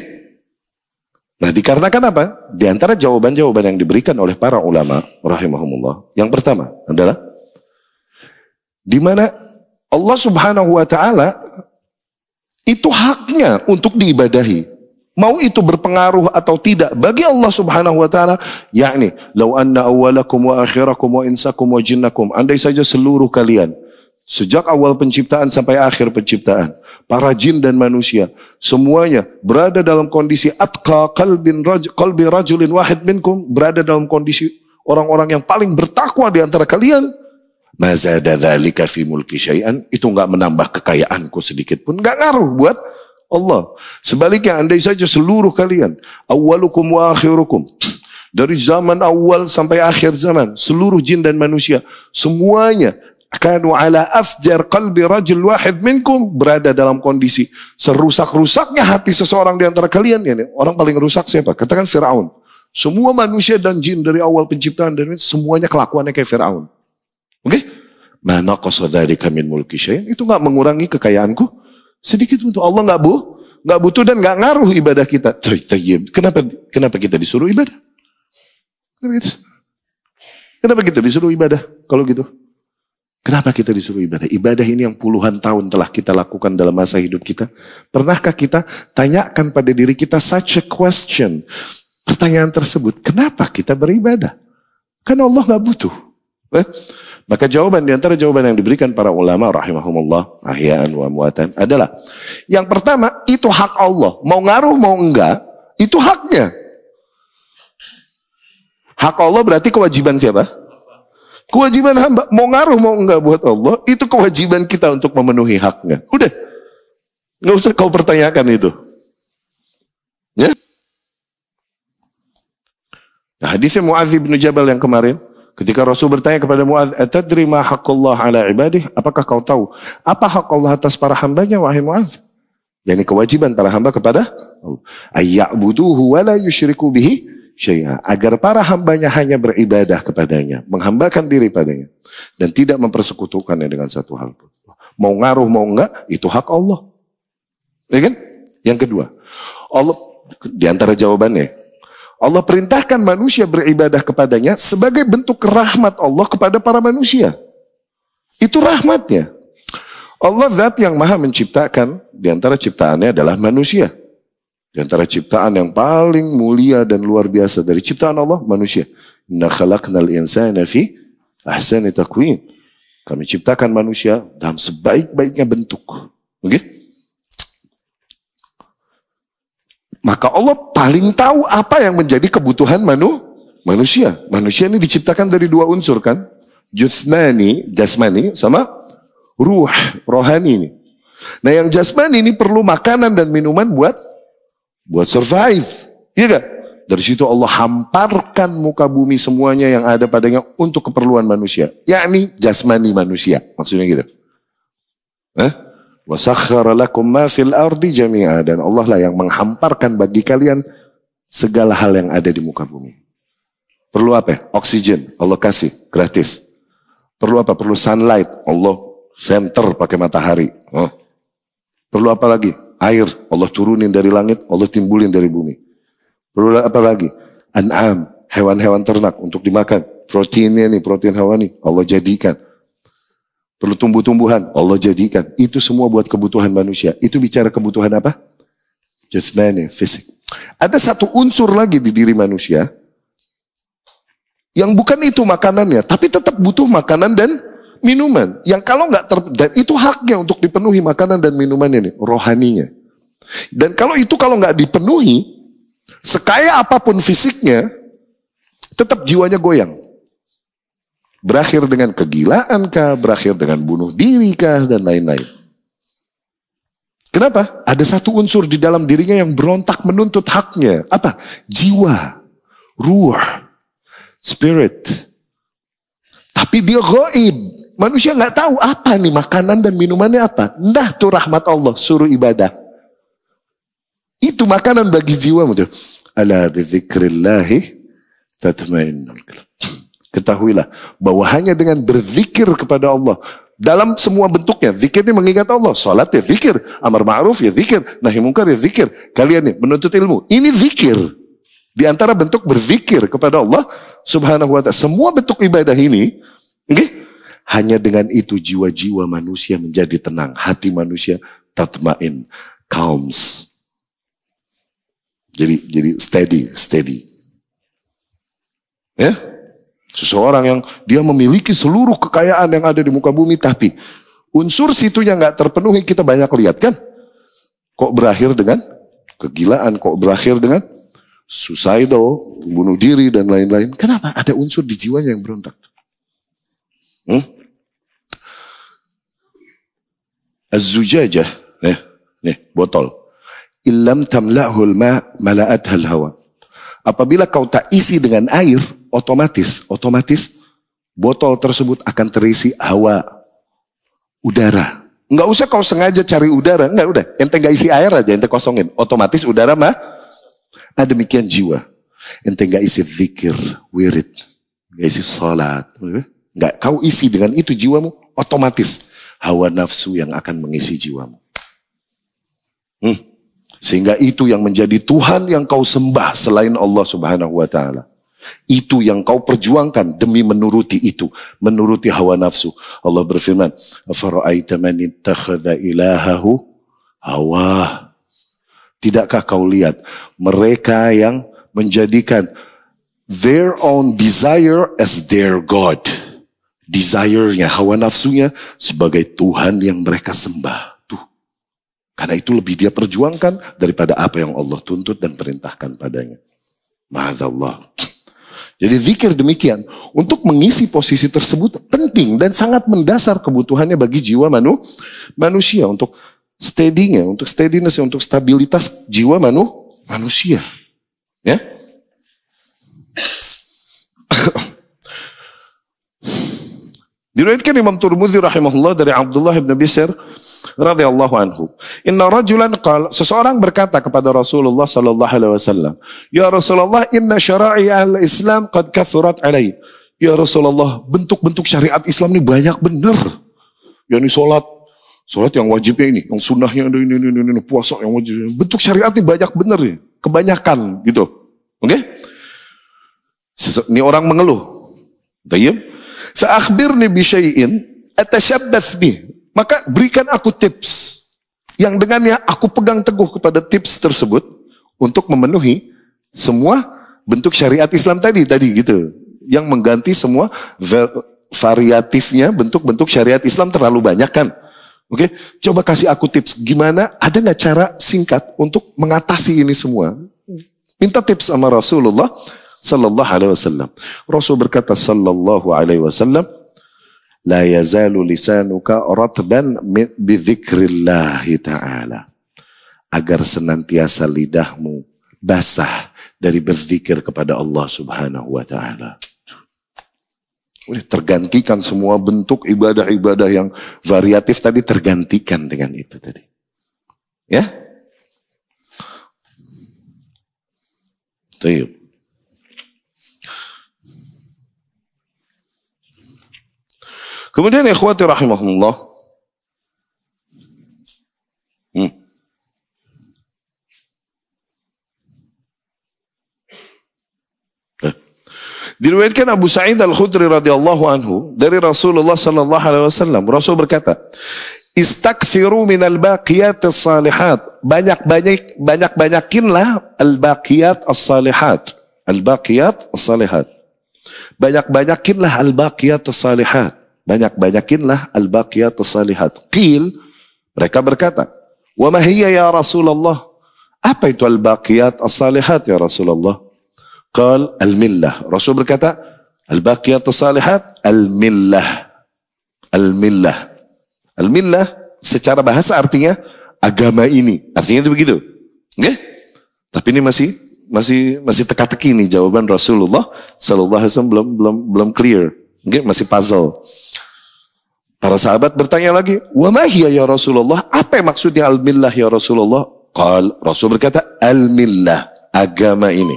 Nah, dikarenakan apa? Di antara jawaban-jawaban yang diberikan oleh para ulama rahimahumullah, yang pertama adalah di mana Allah Subhanahu wa taala Itu haknya untuk diibadahi. Mau itu berpengaruh atau tidak bagi Allah Subhanahu wa taala, yakni law anna awwalakum wa akhirakum wa insakum wa jinnakum, andai saja seluruh kalian sejak awal penciptaan sampai akhir penciptaan, para jin dan manusia, semuanya berada dalam kondisi atqa qalbi rajulin wahid minkum, berada dalam kondisi orang-orang yang paling bertakwa di antara kalian, mazada dzalika fi mulki syai'an, itu enggak menambah kekayaanku sedikit pun, enggak ngaruh buat Allah. Sebaliknya, andai saja seluruh kalian, awwalukum wa akhirukum, dari zaman awal sampai akhir zaman, seluruh jin dan manusia, semuanya kanu ala afjar qalbi rajul wahid minkum, berada dalam kondisi serusak-rusaknya hati seseorang di antara kalian. Yani, orang paling rusak siapa? Katakan Fir'aun. Semua manusia dan jin dari awal penciptaan dan semuanya kelakuannya kayak Fir'aun. Oke? Ma naqasa dzalika min mulki syai'in, itu enggak mengurangi kekayaanku sedikit pun. Allah enggak butuh dan enggak ngaruh ibadah kita. Kenapa kita disuruh ibadah? Kenapa kita disuruh ibadah kalau gitu? Kenapa kita disuruh ibadah? Ibadah ini yang puluhan tahun telah kita lakukan dalam masa hidup kita. Pernahkah kita tanyakan pada diri kita such a question? Pertanyaan tersebut, kenapa kita beribadah? Karena Allah nggak butuh. Maka jawaban, di antara jawaban yang diberikan para ulama rahimahumullah, ahya'an wa amwatan, adalah yang pertama, itu hak Allah. Mau ngaruh mau enggak, itu haknya. Hak Allah berarti kewajiban siapa? Kewajiban hamba. Mau ngaruh mau enggak buat Allah, itu kewajiban kita untuk memenuhi haknya. Udah. Nggak usah kau pertanyakan itu. Ya. Nah, hadisnya Mu'adz bin Jabal yang kemarin, ketika Rasul bertanya kepada Mu'adz, "Atadri ma haqqullah ala ibadih?" Apakah kau tahu apa hak Allah atas para hambanya, wahai Mu'adz? Yani kewajiban para hamba kepada Allah. Ayya'buduhu wa la yusyriku bihi syai'a, agar para hambanya hanya beribadah kepadanya, menghambakan diri padanya, dan tidak mempersekutukannya dengan satu hal pun. Mau ngaruh mau enggak, itu hak Allah. Ya kan? Yang kedua, Allah, di antara jawabannya, Allah perintahkan manusia beribadah kepadanya sebagai bentuk rahmat Allah kepada para manusia. Itu rahmatnya. Allah zat yang maha menciptakan, di antara ciptaannya adalah manusia. Di antara ciptaan yang paling mulia dan luar biasa dari ciptaan Allah, manusia. Inna khalaqnal insana fi ahsani taqwim. Kami ciptakan manusia dalam sebaik-baiknya bentuk. Oke? Maka Allah paling tahu apa yang menjadi kebutuhan manusia. Manusia ini diciptakan dari dua unsur kan? Jasmani sama ruh, rohani ini. Nah, yang jasmani ini perlu makanan dan minuman buat survive, iya gak? Dari situ Allah hamparkan muka bumi semuanya yang ada padanya untuk keperluan manusia, yakni jasmani manusia, maksudnya gitu. Wa sakhkhara lakum ma fil ardi jami'a, dan Allah lah yang menghamparkan bagi kalian segala hal yang ada di muka bumi. Perlu apa? Oksigen, Allah kasih gratis. Perlu apa? Perlu sunlight, Allah center pakai matahari. Perlu apa lagi? Air, Allah turunin dari langit, Allah timbulin dari bumi. Perlu apa lagi? An'am, hewan-hewan ternak untuk dimakan. Proteinnya nih, protein hewani, Allah jadikan. Perlu tumbuh-tumbuhan, Allah jadikan. Itu semua buat kebutuhan manusia. Itu bicara kebutuhan apa? Jasmani, fisik. Ada satu unsur lagi di diri manusia, yang bukan itu makanannya, tapi tetap butuh makanan dan minuman, yang kalau nggak dan itu haknya untuk dipenuhi makanan dan minumannya nih, rohaninya. Dan kalau nggak dipenuhi, sekaya apapun fisiknya, tetap jiwanya goyang. Berakhir dengan kegilaan kah, berakhir dengan bunuh diri kah, dan lain-lain. Kenapa? Ada satu unsur di dalam dirinya yang berontak menuntut haknya. Apa? Jiwa, ruh, spirit. Tapi dia gaib. Manusia nggak tahu apa nih makanan dan minumannya apa. Nah, tuh rahmat Allah, suruh ibadah. Itu makanan bagi jiwa. Ala bidzikrillahi tatmainnul qalb. Ketahuilah bahwa hanya dengan berzikir kepada Allah dalam semua bentuknya. Zikir ini mengingat Allah. Salat ya zikir, amar ma'ruf ya zikir, nahi mungkar ya zikir. Kalian nih menuntut ilmu, ini zikir. Di antara bentuk berzikir kepada Allah Subhanahu wa ta'ala. Semua bentuk ibadah ini, okay? Hanya dengan itu jiwa-jiwa manusia menjadi tenang. Hati manusia tatmain. calms. Jadi steady. Ya, seseorang yang dia memiliki seluruh kekayaan yang ada di muka bumi, tapi unsur situnya nggak terpenuhi, kita banyak lihat kan? Kok berakhir dengan kegilaan, kok berakhir dengan suicidal, bunuh diri dan lain-lain. Kenapa? Ada unsur di jiwanya yang berontak. Az-zujajah, nih botol. Illam tamla'hul ma mala'athal hawa. Apabila kau tak isi dengan air, otomatis botol tersebut akan terisi hawa, udara. Enggak usah kau sengaja cari udara, enggak, udah. Ente enggak isi air aja, ente kosongin. Otomatis udara mah. Demikian jiwa. Ente enggak isi zikir, wirid, enggak isi salat, enggak, kau isi dengan itu jiwamu, otomatis hawa nafsu yang akan mengisi jiwamu. Sehingga itu yang menjadi Tuhan yang kau sembah selain Allah Subhanahu wa ta'ala. Itu yang kau perjuangkan demi menuruti itu, menuruti hawa nafsu. Allah berfirman, "Afara'aita man ittakhadha ilahahu hawah." Tidakkah kau lihat mereka yang menjadikan their own desire as their God. Desire-nya, hawa nafsunya sebagai Tuhan yang mereka sembah. Karena itu lebih dia perjuangkan daripada apa yang Allah tuntut dan perintahkan padanya. Ma'adzallah. Jadi zikir demikian. Untuk mengisi posisi tersebut penting dan sangat mendasar kebutuhannya bagi jiwa manusia. Untuk steady-nya, untuk steadiness, untuk stabilitas jiwa manusia. Ya. Diriwayatkan Imam Tirmidzi rahimahullah dari Abdullah bin Bishr radhiyallahu anhu. Inna rajulan qala, seseorang berkata kepada Rasulullah sallallahu alaihi wasallam, "Ya Rasulullah, inna syara'i al-Islam qad kathurat alai." Ya Rasulullah, bentuk-bentuk syariat Islam ini banyak benar. Yani salat yang wajibnya ini, yang sunnahnya ini, puasa yang wajib. Bentuk syariat ini banyak benar ya. Kebanyakan gitu. Oke? Ini orang mengeluh. Tayyib. Fa akhbirni bi syai'in atashabbath bih. Maka berikan aku tips yang dengannya aku pegang teguh kepada tips tersebut untuk memenuhi semua bentuk syariat Islam tadi gitu. Yang mengganti semua variatifnya bentuk-bentuk syariat Islam terlalu banyak kan. Oke, coba kasih aku tips gimana, ada nggak cara singkat untuk mengatasi ini semua? Minta tips sama Rasulullah sallallahu alaihi wasallam. Rasul berkata sallallahu alaihi wasallam, la yazalu lisanuka ratban bi dzikrillah ta'ala. Agar senantiasa lidahmu basah dari berzikir kepada Allah Subhanahu wa taala. Tergantikan semua bentuk ibadah-ibadah yang variatif tadi, tergantikan dengan itu tadi. Ya? Baik. Kemudian ikhwati rahimahumullah. Diriwayatkan Abu Sa'id Al-Khudri radhiyallahu anhu dari Rasulullah sallallahu alaihi wasallam. Rasul berkata, "Istakthiru minal baqiyat as-salihat." Banyak-banyakinlah al-baqiyat as-salihat. Al-baqiyat as-salihat. Banyak-banyakinlah al-baqiyat as-salihat. Banyak-banyakinlah al-baqiyat as-salihat. Qil, mereka berkata, "Wa ma hiya ya Rasulullah?" Apa itu al-baqiyat as-salihat ya Rasulullah? Qal al-millah. Rasul berkata, al-baqiyat as-salihat al-millah. Al-millah. Al-millah secara bahasa artinya agama ini. Artinya itu begitu. Oke? Tapi ini masih teka-teki nih jawaban Rasulullah sallallahu alaihi wasallam belum clear. Oke, masih puzzle. Para sahabat bertanya lagi, "Wa ma hiya ya Rasulullah?" Apa yang maksudnya al-millah ya Rasulullah? Qal, Rasul berkata, al-millah, agama ini.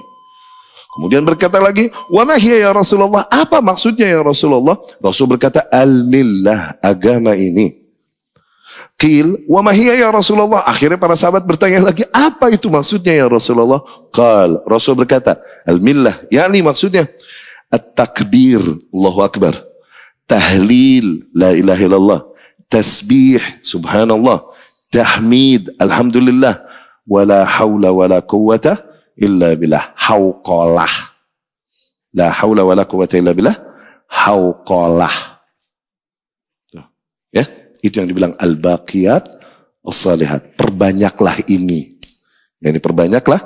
Kemudian berkata lagi, "Wa ma hiya ya Rasulullah?" Apa maksudnya ya Rasulullah? Rasul berkata, al-millah, agama ini. Qil, "Wa ma hiya ya Rasulullah?" Akhirnya para sahabat bertanya lagi, apa itu maksudnya ya Rasulullah? Qal, Rasul berkata, al-millah, yakni maksudnya at-takbir, Allahu Akbar. Tahlil, la ilaha illallah. Tasbih, subhanallah. tahmid, alhamdulillah, wala haula wala quwwata illa billah, hauqalah. La haula wala quwwata illa billah, hauqalah. Ya, itu yang dibilang al-baqiyat as-salihat. Perbanyaklah ini. Yani perbanyaklah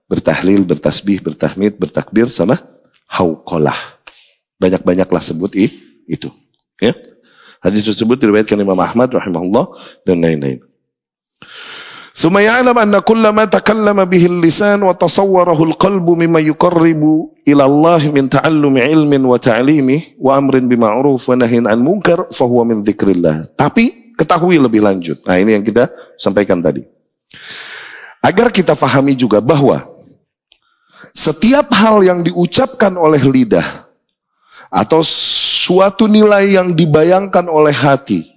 bertahlil, bertasbih, bertahmid, bertakbir sama hauqalah. Banyak-banyaklah sebut itu. Ya. Hadis tersebut diriwayatkan Imam Ahmad rahimahullah dan lain-lain. ثم يعلم أن كل ما تكلم به اللسان وتصوره القلب مما يقرب إلى الله من تعلم علم وتعليمه وأمر بمعروف ونهي عن منكر فهو من ذكر الله. Tapi ketahui lebih lanjut. Nah, ini yang kita sampaikan tadi. Agar kita fahami juga bahwa setiap hal yang diucapkan oleh lidah atau suatu nilai yang dibayangkan oleh hati,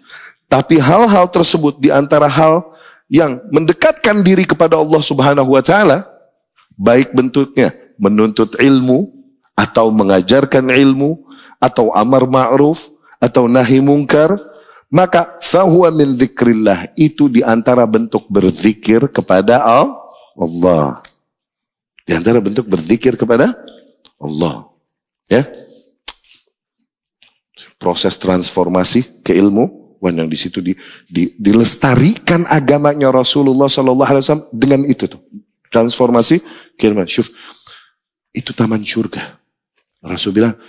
tapi hal-hal tersebut di antara hal yang mendekatkan diri kepada Allah Subhanahu wa taala, baik bentuknya menuntut ilmu atau mengajarkan ilmu atau amar ma'ruf atau nahi mungkar, maka fahuwa min dzikrillah, itu di antara bentuk berzikir kepada Allah. Di antara bentuk berzikir kepada Allah. Ya. Proses transformasi ke ilmu yang di situ dilestarikan agamanya Rasulullah Sallallahu Alaihi Wasallam dengan itu tuh transformasi kiriman. Syuf, itu taman surga. Rasul bilang,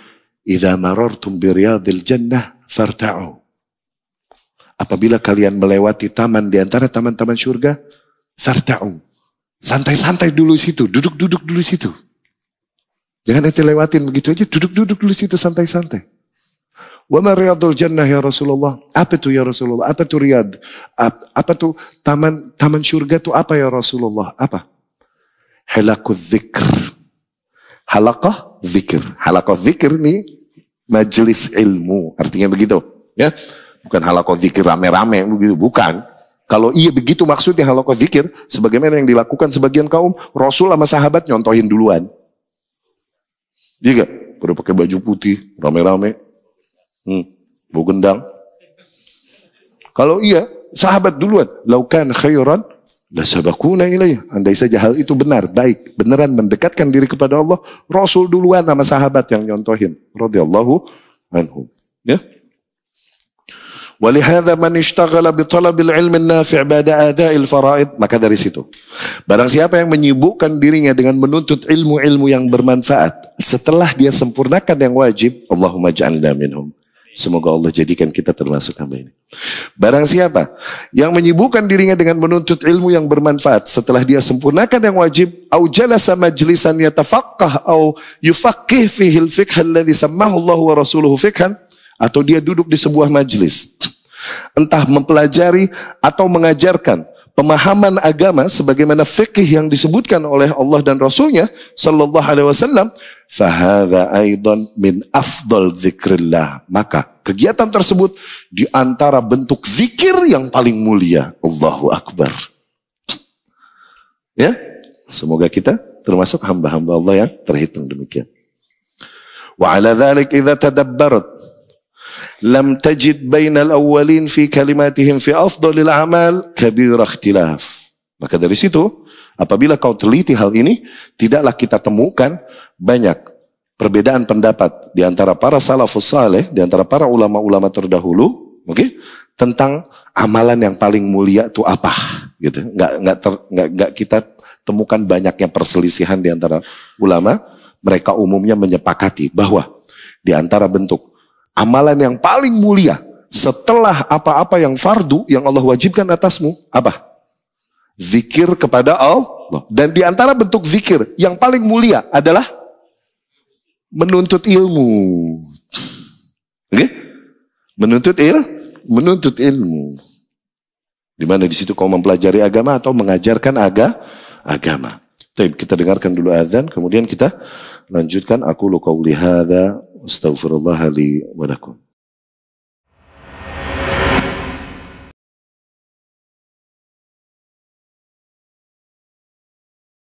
"Idza marartum bi riyadil jannah farta'u." Apabila kalian melewati taman di antara taman-taman surga, farta'u. Santai-santai dulu situ, duduk-duduk dulu situ. Jangan ente lewatin begitu aja, duduk-duduk dulu situ santai-santai. Wa ma riyadul jannah ya Rasulullah? Apa itu ya Rasulullah? Apa itu riyad? Apa itu taman surga itu apa ya Rasulullah? Apa? Halaqul dzikr. Halaqah dzikr. Halaqah dzikr ini majelis ilmu. Artinya begitu, ya. Bukan halaqah dzikir rame-rame begitu, bukan. Kalau iya begitu maksudnya halaqah dzikir, sebagaimana yang dilakukan sebagian kaum, Rasul sama sahabat nyontohin duluan. Juga pada pakai baju putih, rame-rame. Bau gendang. Kalau iya, sahabat duluan. Laukan khairan la sabakuna ilaih. Andai saja hal itu benar, baik, beneran mendekatkan diri kepada Allah, Rasul duluan sama sahabat yang nyontohin. Radhiyallahu anhum. Ya. Walihada man ishtaghala bi talabil ilmi nafi' ba'da ada'il faraid. Maka dari situ, barang siapa yang menyibukkan dirinya dengan menuntut ilmu-ilmu yang bermanfaat setelah dia sempurnakan yang wajib, Allahumma ja'alna minhum. Semoga Allah jadikan kita termasuk hamba ini. Barang siapa yang menyibukkan dirinya dengan menuntut ilmu yang bermanfaat setelah dia sempurnakan yang wajib, au jalasa majlisan yatafaqqah au yufaqqih fihi al-fiqh alladhi sammahu Allah wa rasuluhu fiqhan, atau dia duduk di sebuah majlis, entah mempelajari atau mengajarkan pemahaman agama sebagaimana fikih yang disebutkan oleh Allah dan Rasulnya sallallahu alaihi wasallam, fahadha aidan min afdal dzikrillah. Maka kegiatan tersebut di antara bentuk zikir yang paling mulia. Allahu akbar. Ya, semoga kita termasuk hamba-hamba Allah yang terhitung demikian. Wa ala dzalik idza tadabbarat lam tajid bainal awwalin fi kalimatihim fi afdalil a'mal kabira ikhtilaf. Maka dari situ, apabila kau teliti hal ini, tidaklah kita temukan banyak perbedaan pendapat di antara para salafus saleh, di antara para ulama-ulama terdahulu, tentang amalan yang paling mulia itu apa, gitu. Enggak kita temukan banyaknya perselisihan di antara ulama. Mereka umumnya menyepakati bahwa di antara bentuk amalan yang paling mulia setelah apa-apa yang fardu yang Allah wajibkan atasmu, apa? Zikir kepada Allah. Dan di antara bentuk zikir yang paling mulia adalah menuntut ilmu. Oke? Menuntut ilmu. Di mana di situ kau mempelajari agama atau mengajarkan agama. Kita dengarkan dulu azan, kemudian kita lanjutkan. Aku qauli hadza astaghfirullah li wa lakum.